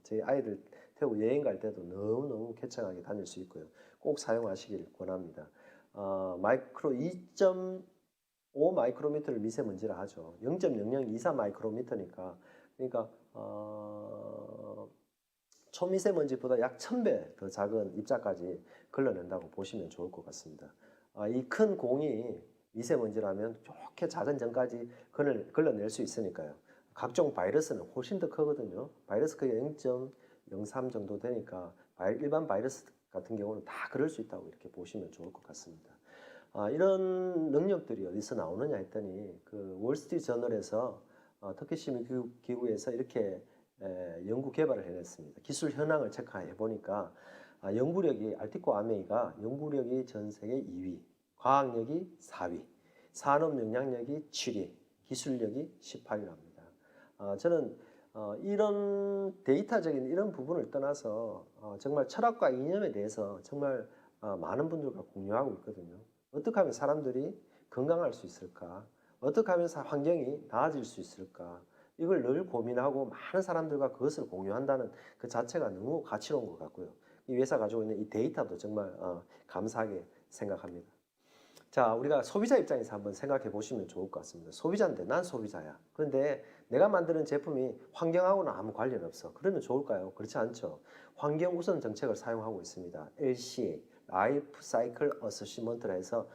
Speaker 1: 제 아이들 태우고 여행 갈 때도 너무너무 쾌청하게 다닐 수 있고요. 꼭 사용하시길 권합니다. 마이크로 2.5 마이크로미터를 미세먼지라 하죠. 0.0024 마이크로미터니까, 그러니까 초미세먼지보다 약 1000배 더 작은 입자까지 걸러낸다고 보시면 좋을 것 같습니다. 이 큰 공이 미세먼지라면 좋게 작은 점까지 걸러낼 수 있으니까요. 각종 바이러스는 훨씬 더 크거든요. 바이러스 크기가 0.03 정도 되니까 일반 바이러스 같은 경우는 다 그럴 수 있다고 이렇게 보시면 좋을 것 같습니다. 이런 능력들이 어디서 나오느냐 했더니 그 월스트리트 저널에서 터키 시민기구에서 이렇게 연구 개발을 해냈습니다. 기술 현황을 체크해 보니까 연구력이 알티코 아메이가 연구력이 전 세계 2위, 과학력이 4위, 산업 영향력이 7위, 기술력이 18위랍니다. 저는 이런 데이터적인 이런 부분을 떠나서 정말 철학과 이념에 대해서 정말 많은 분들과 공유하고 있거든요. 어떻게 하면 사람들이 건강할 수 있을까? 어떻게 하면 환경이 나아질 수 있을까? 이걸 늘 고민하고 많은 사람들과 그것을 공유한다는 그 자체가 너무 가치로운 것 같고요. 이 회사 가지고 있는 이 데이터도 정말 감사하게 생각합니다. 자, 우리가 소비자 입장에서 한번 생각해 보시면 좋을 것 같습니다. 소비자인데 난 소비자야. 그런데 내가 만드는 제품이 환경하고는 아무 관련 없어. 그러면 좋을까요? 그렇지 않죠. 환경 우선 정책을 사용하고 있습니다. LCA, 라이프 사이클 어세스먼트라 해서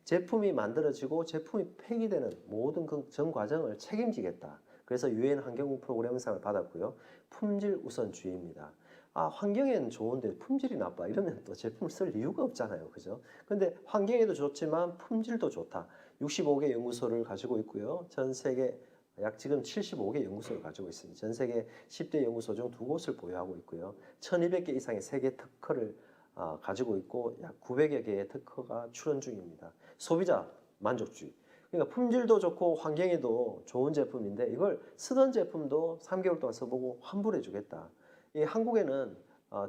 Speaker 1: 제품이 만들어지고 제품이 폐기되는 모든 그 전 과정을 책임지겠다. 그래서 유엔 환경 프로그램상을 받았고요. 품질 우선주의입니다. 환경에는 좋은데 품질이 나빠. 이러면 또 제품을 쓸 이유가 없잖아요. 그죠? 근데 환경에도 좋지만 품질도 좋다. 65개 연구소를 가지고 있고요. 전 세계 약 지금 75개 연구소를 가지고 있습니다. 전 세계 10대 연구소 중 2곳을 보유하고 있고요. 1200개 이상의 세계 특허를 가지고 있고 약 900여 개의 특허가 출원 중입니다. 소비자 만족주의. 그러니까 품질도 좋고 환경에도 좋은 제품인데 이걸 쓰던 제품도 3개월 동안 써보고 환불해 주겠다. 이 한국에는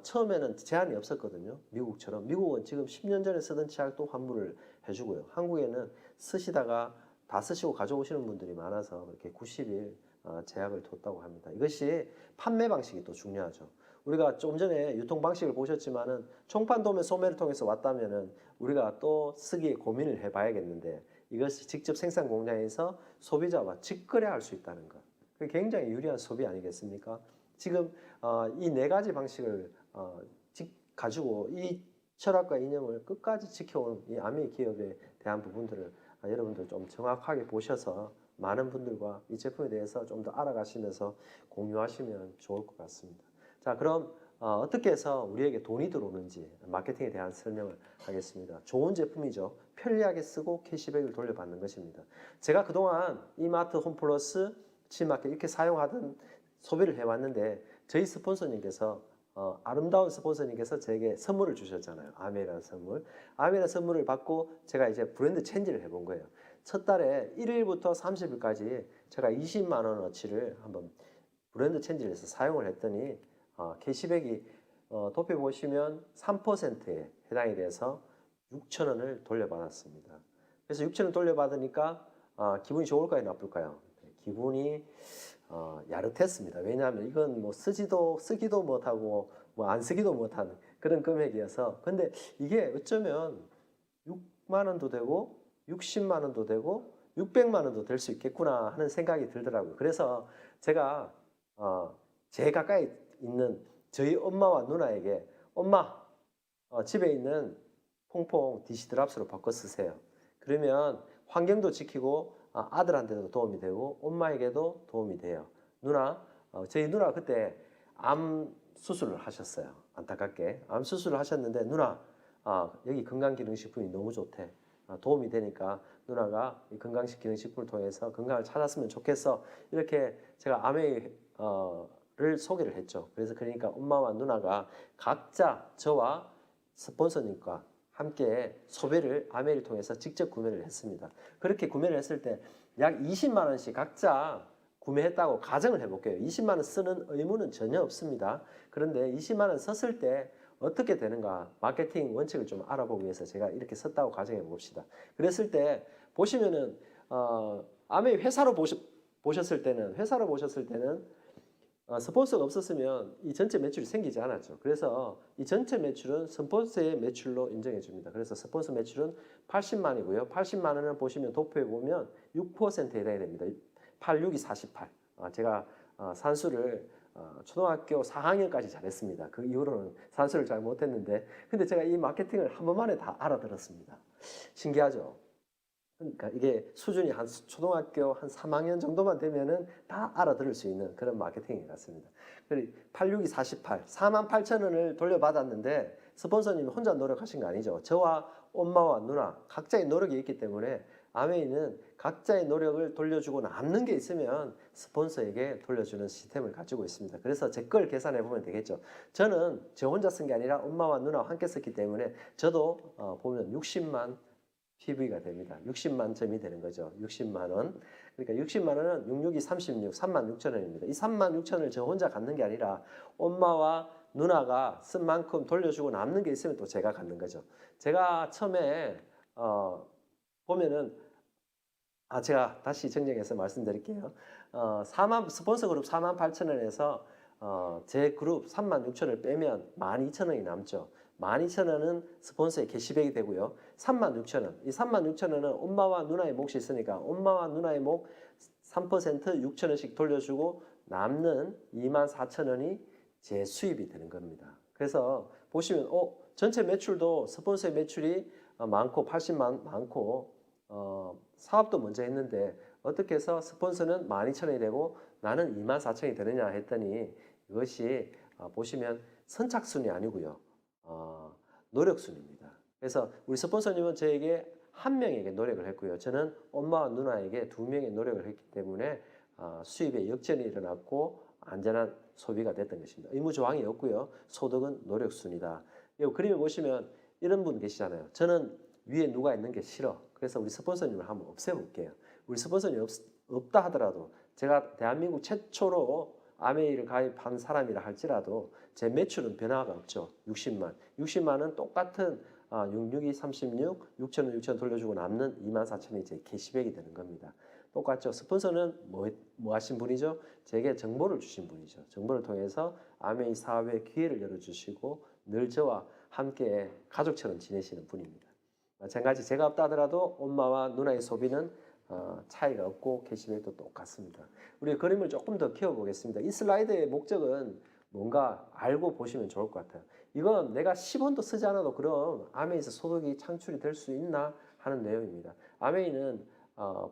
Speaker 1: 처음에는 제한이 없었거든요. 미국처럼. 미국은 지금 10년 전에 쓰던 치약도 환불을 해주고요. 한국에는 쓰시다가 다 쓰시고 가져오시는 분들이 많아서 이렇게 90일 제약을 뒀다고 합니다. 이것이 판매 방식이 또 중요하죠. 우리가 좀 전에 유통 방식을 보셨지만은 총판 도매 소매를 통해서 왔다면은 우리가 또 쓰기에 고민을 해봐야겠는데 이것이 직접 생산 공장에서 소비자와 직거래할 수 있다는 것. 그게 굉장히 유리한 소비 아니겠습니까? 지금 이 네 가지 방식을 가지고 이 철학과 이념을 끝까지 지켜온 이 아미 기업에 대한 부분들을 여러분들 좀 정확하게 보셔서 많은 분들과 이 제품에 대해서 좀 더 알아가시면서 공유하시면 좋을 것 같습니다. 자, 그럼 어떻게 해서 우리에게 돈이 들어오는지 마케팅에 대한 설명을 하겠습니다. 좋은 제품이죠. 편리하게 쓰고 캐시백을 돌려받는 것입니다. 제가 그동안 이마트, 홈플러스, 치마켓 이렇게 사용하던 소비를 해왔는데 저희 스폰서님께서 아름다운 스폰서님께서 제게 선물을 주셨잖아요. 아메라는 선물. 아메라 선물을 받고 제가 이제 브랜드 체인지를 해본 거예요. 첫 달에 1일부터 30일까지 제가 20만 원어치를 한번 브랜드 체인지를 해서 사용을 했더니 캐시백이 도표 보시면 3%에 해당이 돼서 6천 원을 돌려받았습니다. 그래서 6천 원 돌려받으니까 기분이 좋을까요, 나쁠까요? 기분이 야릇했습니다. 왜냐하면 이건 뭐 쓰기도 못하고 뭐 안 쓰기도 못하는 그런 금액이어서 근데 이게 어쩌면 6만 원도 되고 60만 원도 되고 600만 원도 될 수 있겠구나 하는 생각이 들더라고요. 그래서 제가 제일 가까이 있는 저희 엄마와 누나에게 엄마 집에 있는 퐁퐁 DC 드랍스로 바꿔 쓰세요. 그러면 환경도 지키고 아들한테도 도움이 되고 엄마에게도 도움이 돼요. 누나, 저희 누나 그때 암 수술을 하셨어요. 안타깝게 암 수술을 하셨는데 누나 여기 건강기능식품이 너무 좋대. 도움이 되니까 누나가 이 건강기능식품을 통해서 건강을 찾았으면 좋겠어. 이렇게 제가 를 소개를 했죠. 그래서 그러니까 엄마와 누나가 각자 저와 스폰서님과 함께 소비를 아메를 통해서 직접 구매를 했습니다. 그렇게 구매를 했을 때 약 20만 원씩 각자 구매했다고 가정을 해볼게요. 20만 원 쓰는 의무는 전혀 없습니다. 그런데 20만 원 썼을 때 어떻게 되는가 마케팅 원칙을 좀 알아보기 위해서 제가 이렇게 썼다고 가정해 봅시다. 그랬을 때 보시면은 아메 회사로 보셨을 때는 스폰서가 없었으면 이 전체 매출이 생기지 않았죠. 그래서 이 전체 매출은 스폰서의 매출로 인정해 줍니다. 그래서 스폰서 매출은 80만이고요. 80만 원을 보시면 도표에 보면 6%에 해당이 됩니다. 86이 48. 제가 산수를 초등학교 4학년까지 잘했습니다. 그 이후로는 산수를 잘 못했는데 근데 제가 이 마케팅을 한 번만에 다 알아들었습니다. 신기하죠? 그러니까 이게 수준이 한 초등학교 한 3학년 정도만 되면은 다 알아들을 수 있는 그런 마케팅인 것 같습니다. 그리고 86이 48, 48,000원을 돌려받았는데 스폰서님이 혼자 노력하신 거 아니죠. 저와 엄마와 누나 각자의 노력이 있기 때문에 아메이는 각자의 노력을 돌려주고 남는 게 있으면 스폰서에게 돌려주는 시스템을 가지고 있습니다. 그래서 제 걸 계산해 보면 되겠죠. 저는 저 혼자 쓴 게 아니라 엄마와 누나와 함께 썼기 때문에 저도 보면 60만 PV가 됩니다. 60만 점이 되는 거죠. 60만 원. 그러니까 60만 원은 66이 36, 36,000원입니다. 이 36,000원을 저 혼자 갖는 게 아니라 엄마와 누나가 쓴 만큼 돌려주고 남는 게 있으면 또 제가 갖는 거죠. 제가 처음에 보면은 제가 다시 정리해서 말씀드릴게요. 스폰서 그룹 48,000원에서 제 그룹 36,000원을 빼면 12,000원이 남죠. 12,000원은 스폰서의 캐시백이 되고요. 36,000원. 이 36,000원은 엄마와 누나의 몫이 있으니까 엄마와 누나의 몫 3% 6,000원씩 돌려주고 남는 24,000원이 제 수입이 되는 겁니다. 그래서 보시면 전체 매출도 스폰서의 매출이 많고 80만 많고 사업도 먼저 했는데 어떻게 해서 스폰서는 12,000원이 되고 나는 24,000원이 되느냐 했더니 이것이 보시면 선착순이 아니고요. 노력순입니다. 그래서 우리 스폰서님은 저에게 한 명에게 노력을 했고요. 저는 엄마와 누나에게 두 명의 노력을 했기 때문에 수입에 역전이 일어났고 안전한 소비가 됐던 것입니다. 의무 조항이 없고요. 소득은 노력순이다. 이 그림을 보시면 이런 분 계시잖아요. 저는
Speaker 3: 위에 누가 있는 게 싫어. 그래서 우리 스폰서님을 한번 없애볼게요. 우리 스폰서님 없다 하더라도 제가 대한민국 최초로 아메이를 가입한 사람이라 할지라도 제 매출은 변화가 없죠. 60만. 60만은 똑같은 662, 36, 6천원, 6천원 돌려주고 남는 24,000원이 제 캐시백이 되는 겁니다. 똑같죠. 스폰서는 뭐 하신 분이죠? 제게 정보를 주신 분이죠. 정보를 통해서 아메이 사업의 기회를 열어주시고 늘 저와 함께 가족처럼 지내시는 분입니다. 마찬가지 제가 없다 하더라도 엄마와 누나의 소비는 차이가 없고 캐시백도 똑같습니다. 우리 그림을 조금 더 키워보겠습니다. 이 슬라이드의 목적은 뭔가 알고 보시면 좋을 것 같아요. 이건 내가 10원도 쓰지 않아도 그럼 아메이에서 소득이 창출이 될 수 있나 하는 내용입니다. 아메이는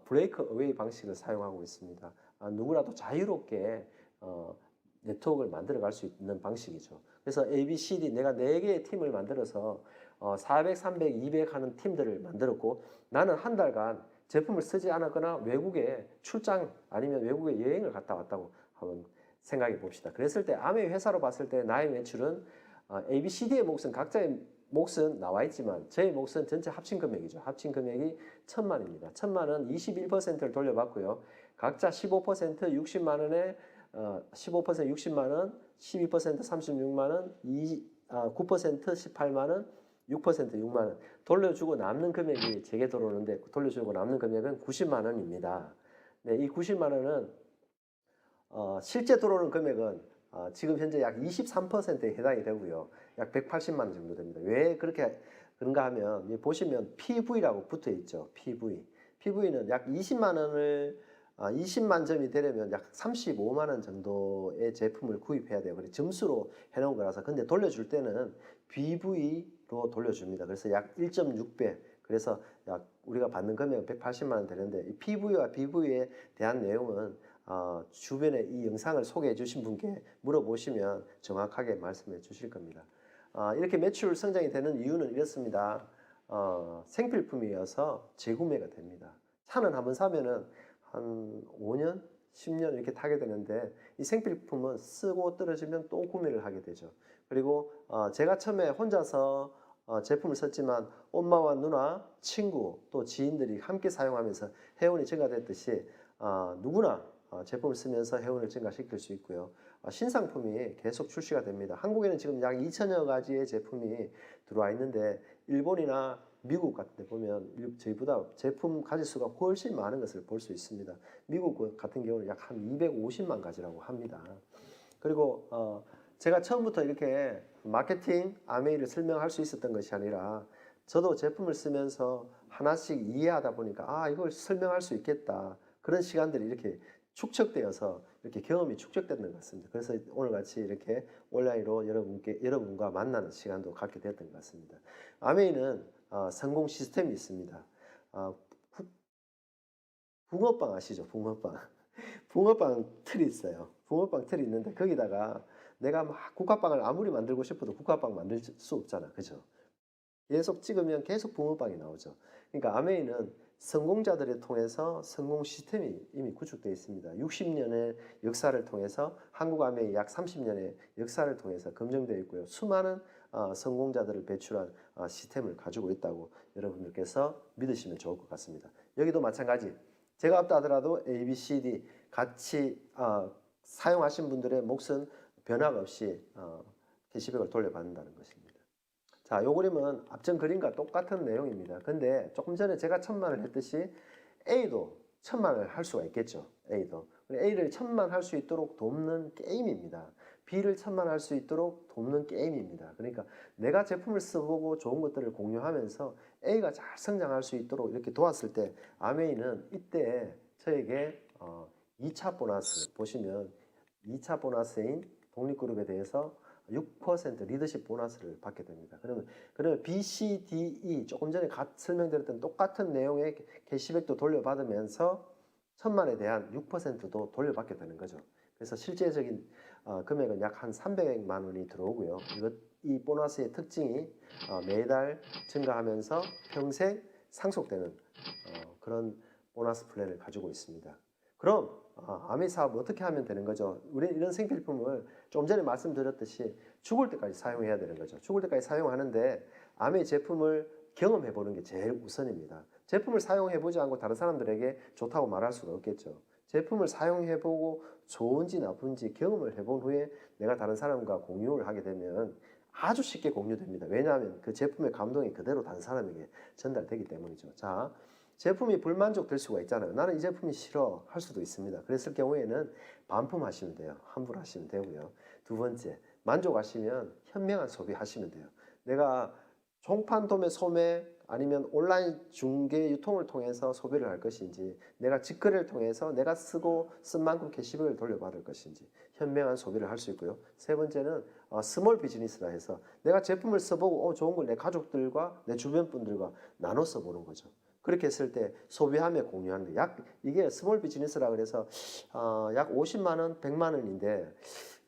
Speaker 3: 브레이크 어웨이 방식을 사용하고 있습니다. 누구라도 자유롭게 네트워크를 만들어 갈 수 있는 방식이죠. 그래서 A, B, C, D 내가 4개의 팀을 만들어서 400, 300, 200 하는 팀들을 만들었고 나는 한 달간 제품을 쓰지 않았거나 외국에 출장 아니면 외국에 여행을 갔다 왔다고 한번 생각해 봅시다. 그랬을 때 아메이 회사로 봤을 때 나의 매출은 A, B, C, D의 몫은 각자의 몫은 나와 있지만 저의 몫은 전체 합친 금액이죠. 합친 금액이 1,000만입니다. 1,000만은 21%를 돌려받고요. 각자 15% 60만 원에 15% 60만 원, 12% 36만 원, 9% 18만 원, 6% 6만 원 돌려주고 남는 금액이 제게 들어오는데 돌려주고 남는 금액은 90만 원입니다. 네, 이 90만 원은 실제 들어오는 금액은 지금 현재 약 23%에 해당이 되고요. 약 180만 원 정도 됩니다. 왜 그렇게 그런가 하면 보시면 PV라고 붙어 있죠. PV. PV는 약 20만 원을 20만 점이 되려면 약 35만 원 정도의 제품을 구입해야 돼요. 그래서 점수로 해놓은 거라서. 근데 돌려줄 때는 BV로 돌려줍니다. 그래서 약 1.6배. 그래서 약 우리가 받는 금액은 180만 원 되는데 이 PV와 BV에 대한 내용은 주변에 이 영상을 소개해 주신 분께 물어보시면 정확하게 말씀해 주실 겁니다. 이렇게 매출 성장이 되는 이유는 이렇습니다. 생필품이어서 재구매가 됩니다. 차는 한번 사면은 한 5년, 10년 이렇게 타게 되는데 이 생필품은 쓰고 떨어지면 또 구매를 하게 되죠. 그리고 제가 처음에 혼자서 제품을 썼지만 엄마와 누나, 친구 또 지인들이 함께 사용하면서 회원이 증가됐듯이 누구나 제품을 쓰면서 회원을 증가시킬 수 있고요. 신상품이 계속 출시가 됩니다. 한국에는 지금 약 2천여 가지의 제품이 들어와 있는데 일본이나 미국 같은 데 보면 저희보다 제품 가지수가 훨씬 많은 것을 볼 수 있습니다. 미국 같은 경우는 약 한 250만 가지라고 합니다. 그리고 제가 처음부터 이렇게 마케팅, 아메이를 설명할 수 있었던 것이 아니라 저도 제품을 쓰면서 하나씩 이해하다 보니까 이걸 설명할 수 있겠다. 그런 시간들이 이렇게 축적되어서 이렇게 경험이 축적됐던 것 같습니다. 그래서 오늘 같이 이렇게 온라인으로 여러분과 만나는 시간도 갖게 됐던 것 같습니다. 아메이는 성공 시스템이 있습니다. 붕어빵 아시죠? 붕어빵. 붕어빵 틀이 있어요. 붕어빵 틀이 있는데 거기다가 내가 막 국화빵을 아무리 만들고 싶어도 국화빵 만들 수 없잖아. 그죠? 계속 찍으면 계속 붕어빵이 나오죠. 그러니까 아메이는 성공자들을 통해서 성공 시스템이 이미 구축되어 있습니다. 60년의 역사를 통해서 한국 아메이 약 30년의 역사를 통해서 검증되어 있고요. 수많은 성공자들을 배출한 시스템을 가지고 있다고 여러분들께서 믿으시면 좋을 것 같습니다. 여기도 마찬가지. 제가 없다 하더라도 A, B, C, D 같이 사용하신 분들의 몫은 변화가 없이 캐시백을 돌려받는다는 것입니다. 자, 요 그림은 앞전 그림과 똑같은 내용입니다. 근데 조금 전에 제가 1,000만을 했듯이 A도 1,000만을 할 수가 있겠죠. A도. A를 1,000만 할 수 있도록 돕는 게임입니다. B를 1,000만 할 수 있도록 돕는 게임입니다. 그러니까 내가 제품을 써보고 좋은 것들을 공유하면서 A가 잘 성장할 수 있도록 이렇게 도왔을 때 아메이는 이때 저에게 2차 보너스 보시면 2차 보너스인 독립그룹에 대해서 6% 리더십 보너스를 받게 됩니다. 그러면 B, C, D, E 조금 전에 설명드렸던 똑같은 내용의 캐시백도 돌려받으면서 1,000만에 대한 6%도 돌려받게 되는 거죠. 그래서 실제적인 금액은 약 한 300만 원이 들어오고요. 이 보너스의 특징이 매달 증가하면서 평생 상속되는 그런 보너스 플랜을 가지고 있습니다. 그럼 아메이 사업 어떻게 하면 되는 거죠? 우리는 이런 생필품을 좀 전에 말씀드렸듯이 죽을 때까지 사용해야 되는 거죠. 죽을 때까지 사용하는데 아메이 제품을 경험해 보는 게 제일 우선입니다. 제품을 사용해 보지 않고 다른 사람들에게 좋다고 말할 수가 없겠죠. 제품을 사용해 보고 좋은지 나쁜지 경험을 해본 후에 내가 다른 사람과 공유를 하게 되면 아주 쉽게 공유됩니다. 왜냐하면 그 제품의 감동이 그대로 다른 사람에게 전달되기 때문이죠. 자, 제품이 불만족될 수가 있잖아요. 나는 이 제품이 싫어 할 수도 있습니다. 그랬을 경우에는 반품하시면 돼요. 환불하시면 되고요. 두 번째, 만족하시면 현명한 소비하시면 돼요. 내가 종판 도매 소매 아니면 온라인 중개 유통을 통해서 소비를 할 것인지, 내가 직거래를 통해서 내가 쓰고 쓴 만큼 캐시백을 돌려받을 것인지 현명한 소비를 할 수 있고요. 세 번째는 스몰 비즈니스라 해서 내가 제품을 써보고 좋은 걸 내 가족들과 내 주변 분들과 나눠 써보는 거죠. 그렇게 했을 때 소비하며 공유하는 거. 이게 스몰 비즈니스라 그래서 약 50만 원, 100만 원인데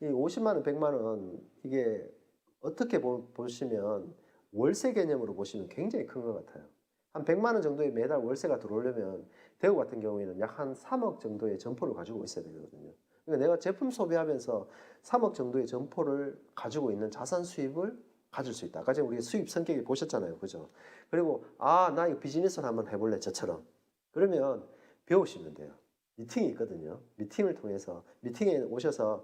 Speaker 3: 이 50만 원, 100만 원 이게 어떻게 보시면 월세 개념으로 보시면 굉장히 큰 것 같아요. 한 100만 원 정도의 매달 월세가 들어오려면 대구 같은 경우에는 약 한 3억 정도의 점포를 가지고 있어야 되거든요. 그러니까 내가 제품 소비하면서 3억 정도의 점포를 가지고 있는 자산 수입을 가질 수 있다. 아까 전에 우리 수입 성격이 보셨잖아요. 그죠? 그리고 나 이거 비즈니스를 한번 해볼래 저처럼. 그러면 배우시면 돼요. 미팅이 있거든요. 미팅을 통해서 미팅에 오셔서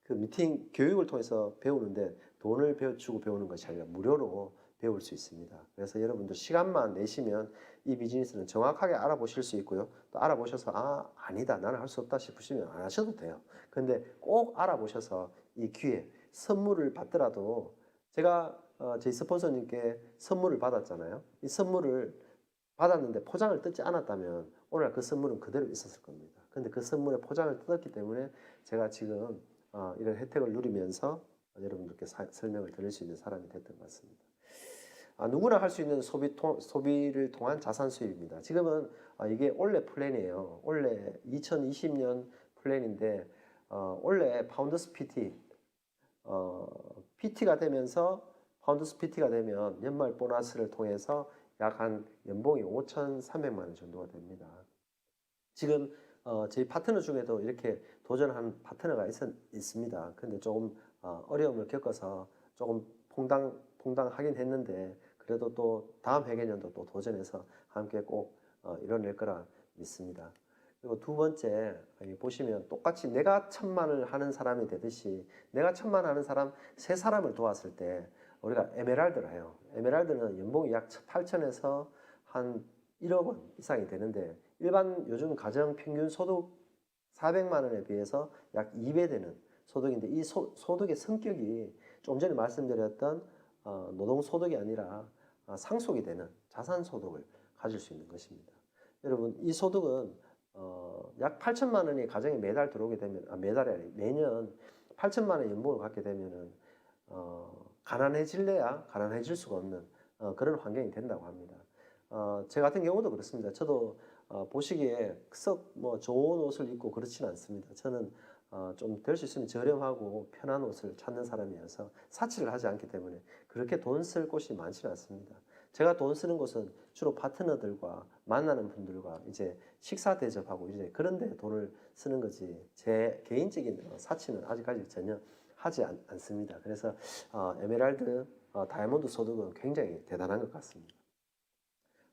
Speaker 3: 그 미팅 교육을 통해서 배우는데 돈을 주고 배우는 것이 아니라 무료로 배울 수 있습니다. 그래서 여러분들 시간만 내시면 이 비즈니스는 정확하게 알아보실 수 있고요. 또 알아보셔서 아니다 나는 할 수 없다 싶으시면 안 하셔도 돼요. 근데 꼭 알아보셔서 이 기회 선물을 받더라도 제가 저희 스폰서님께 선물을 받았잖아요. 이 선물을 받았는데 포장을 뜯지 않았다면 오늘 그 선물은 그대로 있었을 겁니다. 근데 그 선물의 포장을 뜯었기 때문에 제가 지금 이런 혜택을 누리면서 여러분들께 설명을 드릴 수 있는 사람이 됐던 것 같습니다. 누구나 할 수 있는 소비를 통한 자산 수입입니다. 지금은 이게 올해 플랜이에요. 올해 2020년 플랜인데 올해 파운더스 PT PT가 되면서 파운더스 PT가 되면 연말 보너스를 통해서 약 한 연봉이 5,300만 원 정도가 됩니다. 지금 저희 파트너 중에도 이렇게 도전한 파트너가 있습니다. 근데 조금 어려움을 겪어서 조금 퐁당하긴 했는데 그래도 또 다음 회계년도 또 도전해서 함께 꼭 이뤄낼 거라 믿습니다. 그리고 두 번째 보시면 똑같이 내가 1,000만을 하는 사람이 되듯이 내가 1,000만 하는 사람 세 사람을 도왔을 때 우리가 에메랄드를 해요. 에메랄드는 연봉이 약 8천에서 한 1억 원 이상이 되는데 일반 요즘 가정 평균 소득 400만 원에 비해서 약 2배 되는 소득인데 이 소득의 성격이 좀 전에 말씀드렸던 노동소득이 아니라 상속이 되는 자산소득을 가질 수 있는 것입니다. 여러분 이 소득은 약 8천만 원이 가정에 매달 들어오게 되면 매달이 아니라 매년 8천만 원 연봉을 갖게 되면은 가난해질래야 가난해질 수가 없는 그런 환경이 된다고 합니다. 제 같은 경우도 그렇습니다. 저도 보시기에 썩 뭐 좋은 옷을 입고 그렇지는 않습니다. 저는 좀 될 수 있으면 저렴하고 편한 옷을 찾는 사람이어서 사치를 하지 않기 때문에 그렇게 돈 쓸 곳이 많지는 않습니다. 제가 돈 쓰는 곳은 주로 파트너들과 만나는 분들과 이제 식사 대접하고 이제 그런 데 돈을 쓰는 거지 제 개인적인 사치는 아직까지 전혀 하지 않습니다. 그래서 에메랄드, 다이아몬드 소득은 굉장히 대단한 것 같습니다.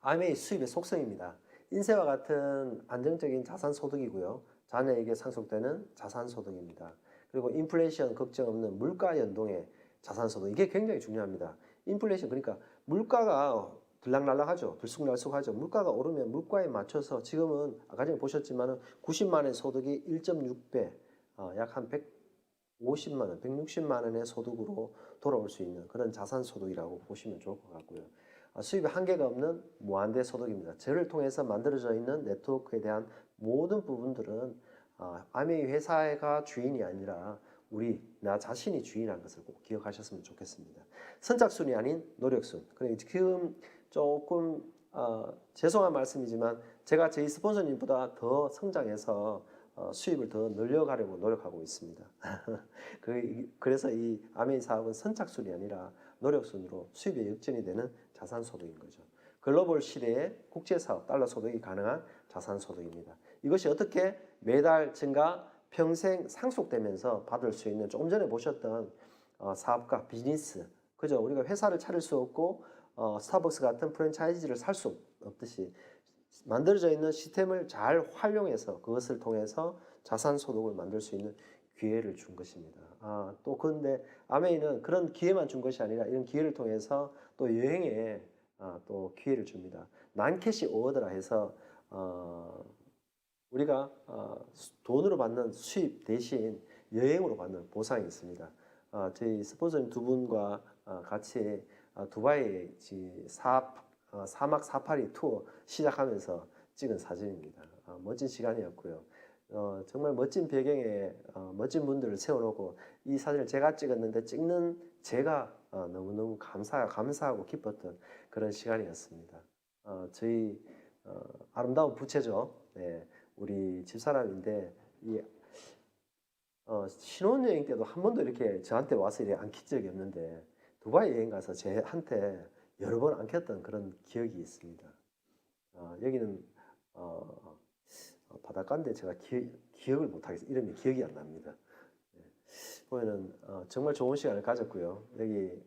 Speaker 3: IMA 수입의 속성입니다. 인세와 같은 안정적인 자산 소득이고요. 자녀에게 상속되는 자산 소득입니다. 그리고 인플레이션 걱정 없는 물가 연동의 자산 소득 이게 굉장히 중요합니다. 인플레이션 그러니까 물가가 들락날락하죠. 들쑥날쑥하죠. 물가가 오르면 물가에 맞춰서 지금은 아까 전에 보셨지만 90만 원의 소득이 1.6배 약 한 150만 원, 160만 원의 소득으로 돌아올 수 있는 그런 자산 소득이라고 보시면 좋을 것 같고요. 수입에 한계가 없는 무한대 소득입니다. 저를 통해서 만들어져 있는 네트워크에 대한 모든 부분들은 아메이 회사가 주인이 아니라 나 자신이 주인한 것을 꼭 기억하셨으면 좋겠습니다. 선착순이 아닌 노력순. 그러니까 지금 조금 죄송한 말씀이지만 제가 제 스폰서님보다 더 성장해서 수입을 더 늘려가려고 노력하고 있습니다. 그래서 이 아메이 사업은 선착순이 아니라 노력순으로 수입의 역전이 되는 자산소득인 거죠. 글로벌 시대의 국제사업, 달러 소득이 가능한 자산소득입니다. 이것이 어떻게 매달 증가, 평생 상속되면서 받을 수 있는 조금 전에 보셨던 사업가, 비즈니스, 그죠? 우리가 회사를 차릴 수 없고 스타벅스 같은 프랜차이즈를 살 수 없듯이 만들어져 있는 시스템을 잘 활용해서 그것을 통해서 자산 소득을 만들 수 있는 기회를 준 것입니다. 또 근데 아메이는 그런 기회만 준 것이 아니라 이런 기회를 통해서 또 여행에 또 기회를 줍니다. 난캐시 어워드라 해서 우리가 돈으로 받는 수입 대신 여행으로 받는 보상이 있습니다. 저희 스폰서님 두 분과 같이 두바이 사막 사파리 투어 시작하면서 찍은 사진입니다. 멋진 시간이었고요. 정말 멋진 배경에 멋진 분들을 세워놓고 이 사진을 제가 찍었는데 찍는 제가 너무너무 감사하고 기뻤던 그런 시간이었습니다. 저희 아름다운 부채죠. 네, 우리 집사람인데 신혼여행 때도 한 번도 이렇게 저한테 와서 이렇게 안긴 적이 없는데 두바이 여행 가서 제한테 여러 번 안겼던 그런 기억이 있습니다. 여기는 바닷가인데 제가 기억을 못하겠어요. 이름이 기억이 안 납니다. 네. 보면은 정말 좋은 시간을 가졌고요. 여기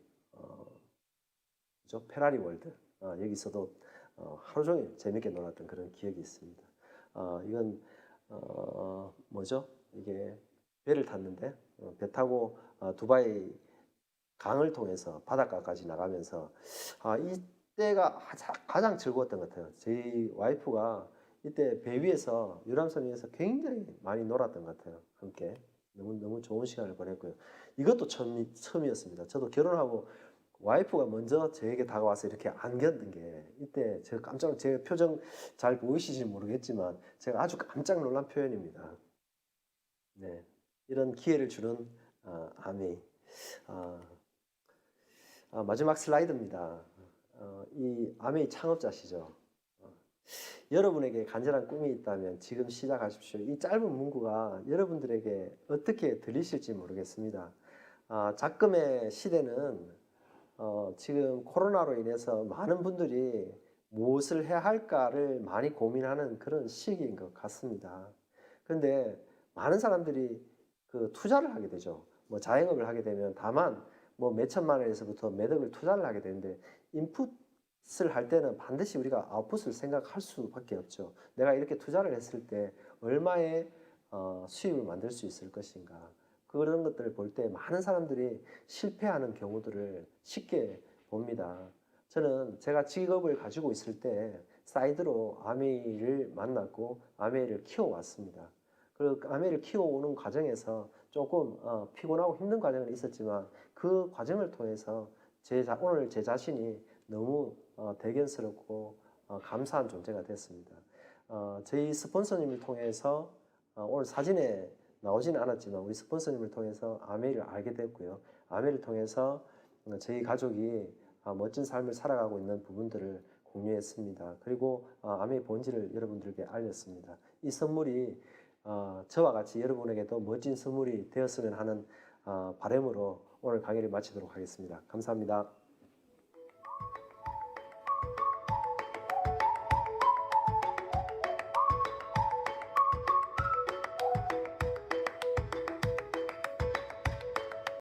Speaker 3: 페라리 월드 여기서도 하루 종일 재밌게 놀았던 그런 기억이 있습니다. 이건 뭐죠? 이게 배를 탔는데 배 타고 두바이 강을 통해서 바닷가까지 나가면서 이때가 가장 즐거웠던 것 같아요. 저희 와이프가 이때 배 위에서 유람선 위에서 굉장히 많이 놀았던 것 같아요. 함께 너무 좋은 시간을 보냈고요. 이것도 처음이었습니다. 저도 결혼하고 와이프가 먼저 저에게 다가와서 이렇게 안겼던 게 이때 제가 제 표정 잘 보이시지 모르겠지만 제가 아주 깜짝 놀란 표현입니다. 네, 이런 기회를 주는 아메이. 마지막 슬라이드입니다. 이 아메이 창업자시죠. 여러분에게 간절한 꿈이 있다면 지금 시작하십시오. 이 짧은 문구가 여러분들에게 어떻게 들리실지 모르겠습니다. 작금의 시대는 지금 코로나로 인해서 많은 분들이 무엇을 해야 할까를 많이 고민하는 그런 시기인 것 같습니다. 그런데 많은 사람들이 그 투자를 하게 되죠. 뭐 자영업을 하게 되면 다만 뭐 몇천만 원에서부터 몇 억을 투자를 하게 되는데 인풋을 할 때는 반드시 우리가 아웃풋을 생각할 수밖에 없죠. 내가 이렇게 투자를 했을 때 얼마의 수입을 만들 수 있을 것인가. 그런 것들을 볼 때 많은 사람들이 실패하는 경우들을 쉽게 봅니다. 저는 제가 직업을 가지고 있을 때 사이드로 아메이를 만났고 아메이를 키워왔습니다. 그 아메이를 키워오는 과정에서 조금 피곤하고 힘든 과정은 있었지만 그 과정을 통해서 오늘 제 자신이 너무 대견스럽고 감사한 존재가 됐습니다. 저희 스폰서님을 통해서 오늘 사진에 나오지는 않았지만 우리 스폰서님을 통해서 아메이를 알게 됐고요. 아메이를 통해서 저희 가족이 멋진 삶을 살아가고 있는 부분들을 공유했습니다. 그리고 아메이 본질을 여러분들께 알렸습니다. 이 선물이 저와 같이 여러분에게도 멋진 선물이 되었으면 하는 바람으로 오늘 강의를 마치도록 하겠습니다. 감사합니다.